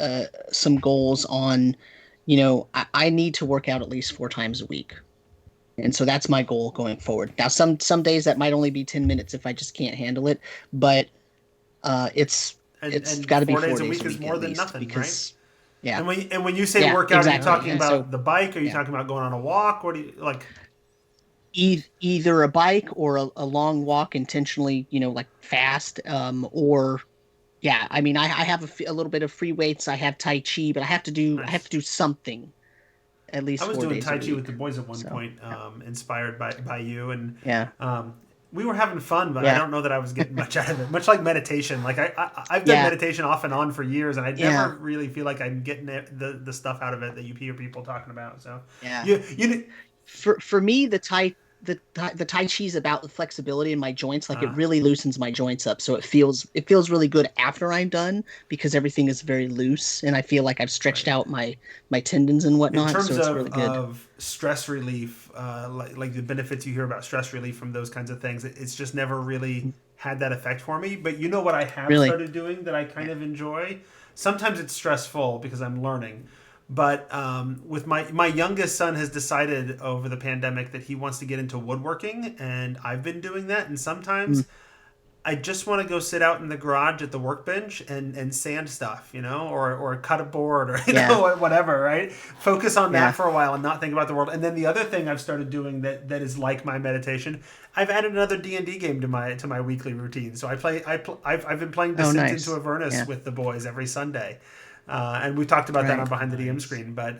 some goals on, I need to work out at least 4 times a week, and so that's my goal going forward. Now, some days that might only be 10 minutes if I just can't handle it, but it's And got to be four four days a days a week is week more at than least nothing, right? because yeah, And when you say yeah, workout, are you exactly, talking and so about the bike? Are you yeah. talking about going on a walk? What do you like? Either a bike or a long walk intentionally, like fast, or yeah, I mean, I have a little bit of free weights. I have Tai Chi, but I have Nice. to do something at I least was four doing days a Tai Chi with week. the boys at one So point, inspired by you, and yeah, um, we were having fun, but I yeah, don't know that I was getting much out of it. Much like meditation, like I've done yeah, meditation off and on for years, and I never yeah, really feel like I'm getting the stuff out of it that you hear people talking about. So yeah. you For me, the Tai Chi is about the flexibility in my joints. Like it uh, really loosens my joints up, so it feels really good after I'm done because everything is very loose, and I feel like I've stretched right. out my tendons and In whatnot. So terms it's really good. of stress relief, like the benefits you hear about stress relief from those kinds of things, it's just never really had that effect for me. But you know what I have Really, started doing that I kind yeah. of enjoy. Sometimes it's stressful because I'm learning, but with my youngest son has decided over the pandemic that he wants to get into woodworking, and I've been doing that. And Mm, sometimes I just want to go sit out in the garage at the workbench and sand stuff, or cut a board or yeah, whatever, right? Focus on that yeah. for a while and not think about the world. And then the other thing I've started doing that is like my meditation, I've added another D&D game to my weekly routine. So I've been playing Oh, Descent into nice. Avernus Yeah, with the boys every Sunday, and we've talked about that on right. Behind the DM Nice. screen. But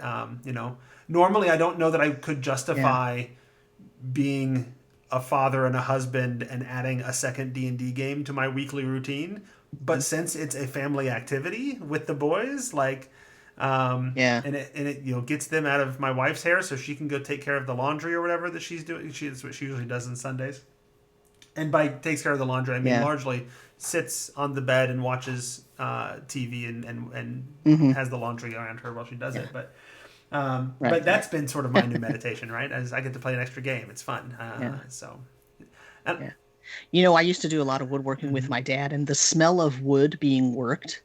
normally I don't know that I could Yeah. justify being a father and a husband and adding a second D&D game to my weekly routine, but Mhm. since it's a family activity with the boys, like Yeah. and it gets them out of my wife's hair so she can go take care of the laundry or whatever that she's doing. That's what she usually does on Sundays. And by takes care of the laundry, I mean Yeah. largely sits on the bed and watches TV and Hmm. has the laundry around her while she does Yeah. it. But Right. that's been sort of my new meditation, right? As I get to play an extra game, it's fun. Yeah. So, and, Yeah. I used to do a lot of woodworking with mhm. my dad, and the smell of wood being worked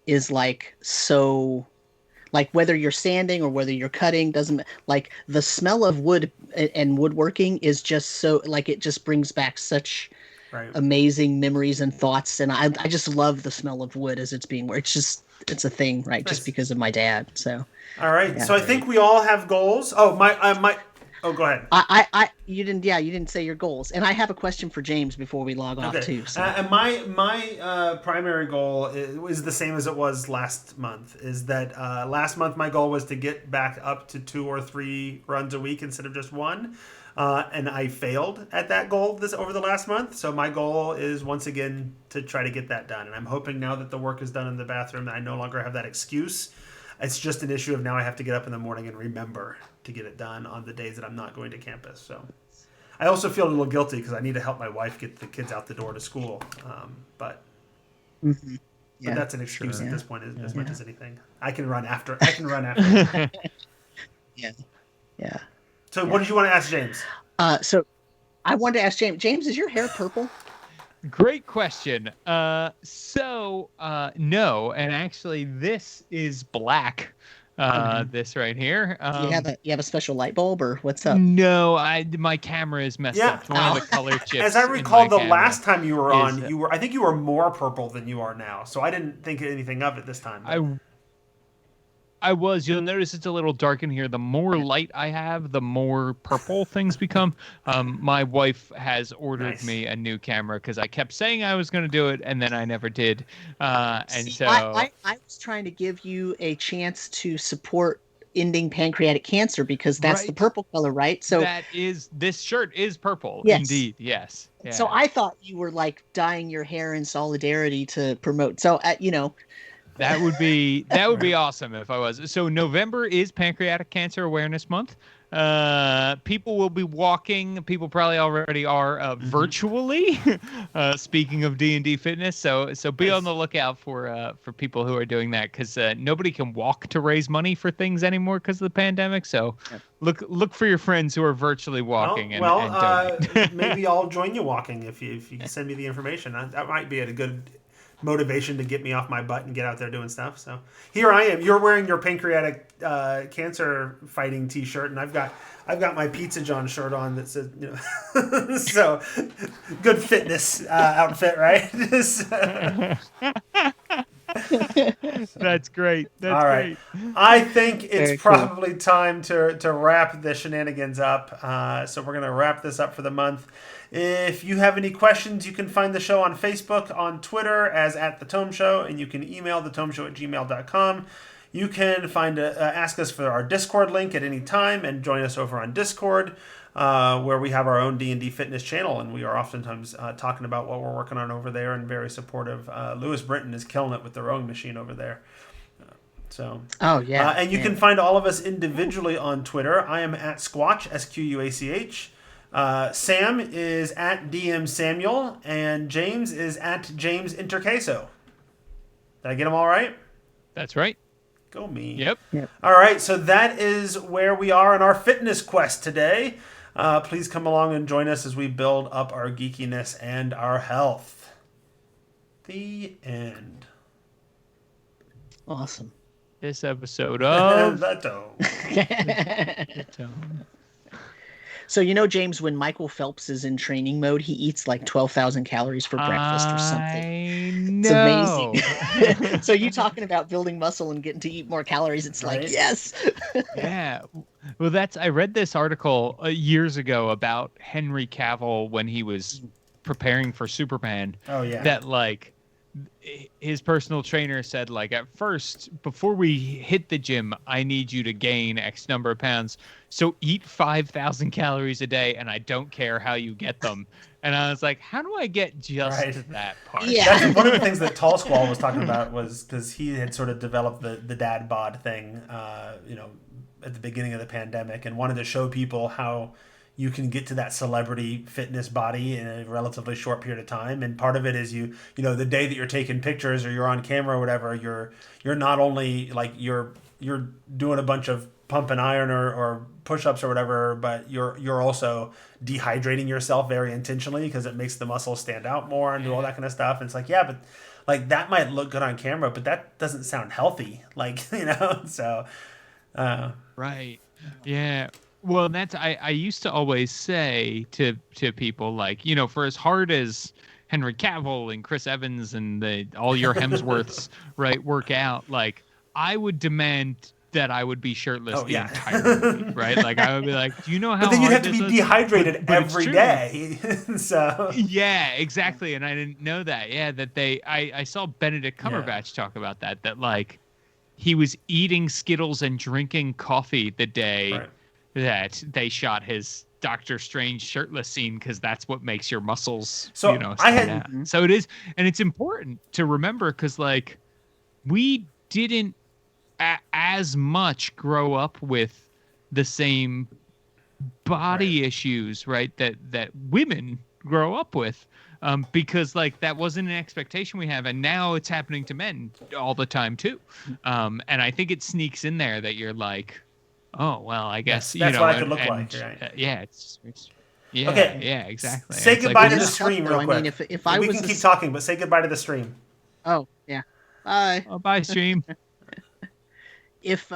is like so, like whether you're sanding or whether you're cutting doesn't, like the smell of wood and woodworking is just so, like it just brings back such Right. amazing memories and thoughts, and I just love the smell of wood as it's being worked. It's a thing, right? Just Nice. because of my dad. So All right. yeah. So I think Great. we all have goals. Oh, my. Oh, go ahead. You didn't, yeah, you didn't say your goals. And I have a question for James before we log off Okay. too. So, And my primary goal is the same as it was last month. Is that last month my goal was to get back up to 2 or 3 runs a week instead of just one. And I failed at that goal this over the last month. So my goal is once again to try to get that done. And I'm hoping now that the work is done in the bathroom that I no longer have that excuse. It's just an issue of now I have to get up in the morning and remember to get it done on the days that I'm not going to campus. So I also feel a little guilty because I need to help my wife get the kids out the door to school. But mhm. but Yeah, that's an excuse Sure. at yeah, this point as Yeah. much yeah, as anything. I can run after. I can run after her. yeah, yeah, So what yeah. did you want to ask James? So I wanted to ask James. James, is your hair purple? Great question. No, and actually, this is black. Okay. this right here. Do you have a special light bulb or what's up? No, my camera is messed Yeah. up. One of the Oh. color As I chips in recall, my the camera last time you were is on, I think you were more purple than you are now. So I didn't think anything of it this time. But I I was. You'll notice it's a little dark in here. The more light I have, the more purple things become. My wife has ordered nice. me a new camera because I kept saying I was going to do it, and then I never did. And See, so, I was trying to give you a chance to support ending pancreatic cancer because that's the right, purple color, right? So, this shirt is purple, yes. indeed. Yes. So Yeah. I thought you were like dyeing your hair in solidarity to promote. So, That would be awesome if I was. So November is Pancreatic Cancer Awareness Month. People will be walking. People probably already are virtually. Speaking of D&D fitness, so be on Nice. the lookout for people who are doing that because nobody can walk to raise money for things anymore because of the pandemic. So look for your friends who are virtually walking and donate. Maybe I'll join you walking if you can send me the information. That might be a good motivation to get me off my butt and get out there doing stuff. So here I am. You're wearing your pancreatic cancer fighting T-shirt, and I've got my Pizza John shirt on that says, so good fitness outfit, right? That's great. That's All right. great. I think it's Very cool. probably time to wrap the shenanigans up. So we're going to wrap this up for the month. If you have any questions, you can find the show on Facebook, on Twitter as at The Tome Show, and you can email thetomeshow@gmail.com. You can ask us for our Discord link at any time and join us over on Discord, where we have our own D&D fitness channel, and we are oftentimes talking about what we're working on over there and very supportive. Lewis Brinton is killing it with the rowing machine over there. So, Oh yeah, and you yeah. can find all of us individually on Twitter. I am at Squatch, SQUACH. Sam is at DM Samuel, and James is at James Intercaso. Did I get them all right? That's right. Go me. Yep. Yep. All right, so that is where we are in our fitness quest today. Please come along and join us as we build up our geekiness and our health. The end. Awesome. This episode of The Tome. So James, when Michael Phelps is in training mode, he eats like 12,000 calories for breakfast or something. I It's know. amazing. So you talking about building muscle and getting to eat more calories? It's like Right. yes. Yeah. Well, I read this article years ago about Henry Cavill when he was preparing for Superman. Oh, yeah. That like his personal trainer said like at first before we hit the gym I need you to gain X number of pounds, so eat 5,000 calories a day and I don't care how you get them. And I was like, how do I get just Right. to that part? Yeah. That's one of the things that Tall Squall was talking about, was because he had sort of developed the dad bod thing, at the beginning of the pandemic, and wanted to show people how you can get to that celebrity fitness body in a relatively short period of time. And part of it is the day that you're taking pictures or you're on camera or whatever, you're not only like you're doing a bunch of pump and iron or push-ups or whatever, but you're also dehydrating yourself very intentionally because it makes the muscles stand out more and do all that kind of stuff. And it's like, yeah, but like that might look good on camera, but that doesn't sound healthy. Like, so. Right. Yeah. Well, I used to always say to people like, for as hard as Henry Cavill and Chris Evans and all your Hemsworths, right, work out, like I would demand that I would be shirtless the entire movie, right? Like I would be like, do you know how But then you'd hard have to be this is? dehydrated But it's every true. day. So. Yeah, exactly. And I didn't know that. Yeah, that I saw Benedict Cumberbatch talk about that like he was eating Skittles and drinking coffee the day Right. that they shot his Doctor Strange shirtless scene because that's what makes your muscles, So stand out. So it is, and it's important to remember because like we didn't as much grow up with the same body issues, right? That women grow up with. Because like that wasn't an expectation we have, and now it's happening to men all the time too. And I think it sneaks in there that you're like, oh well, I guess That's what I could look like, right? Yeah, yeah, Okay. yeah, exactly. Say It's goodbye like, to well, the stream real I quick. mean, if I we was can a keep s- talking, but say goodbye to the stream. Oh yeah. Bye. oh, bye, stream. If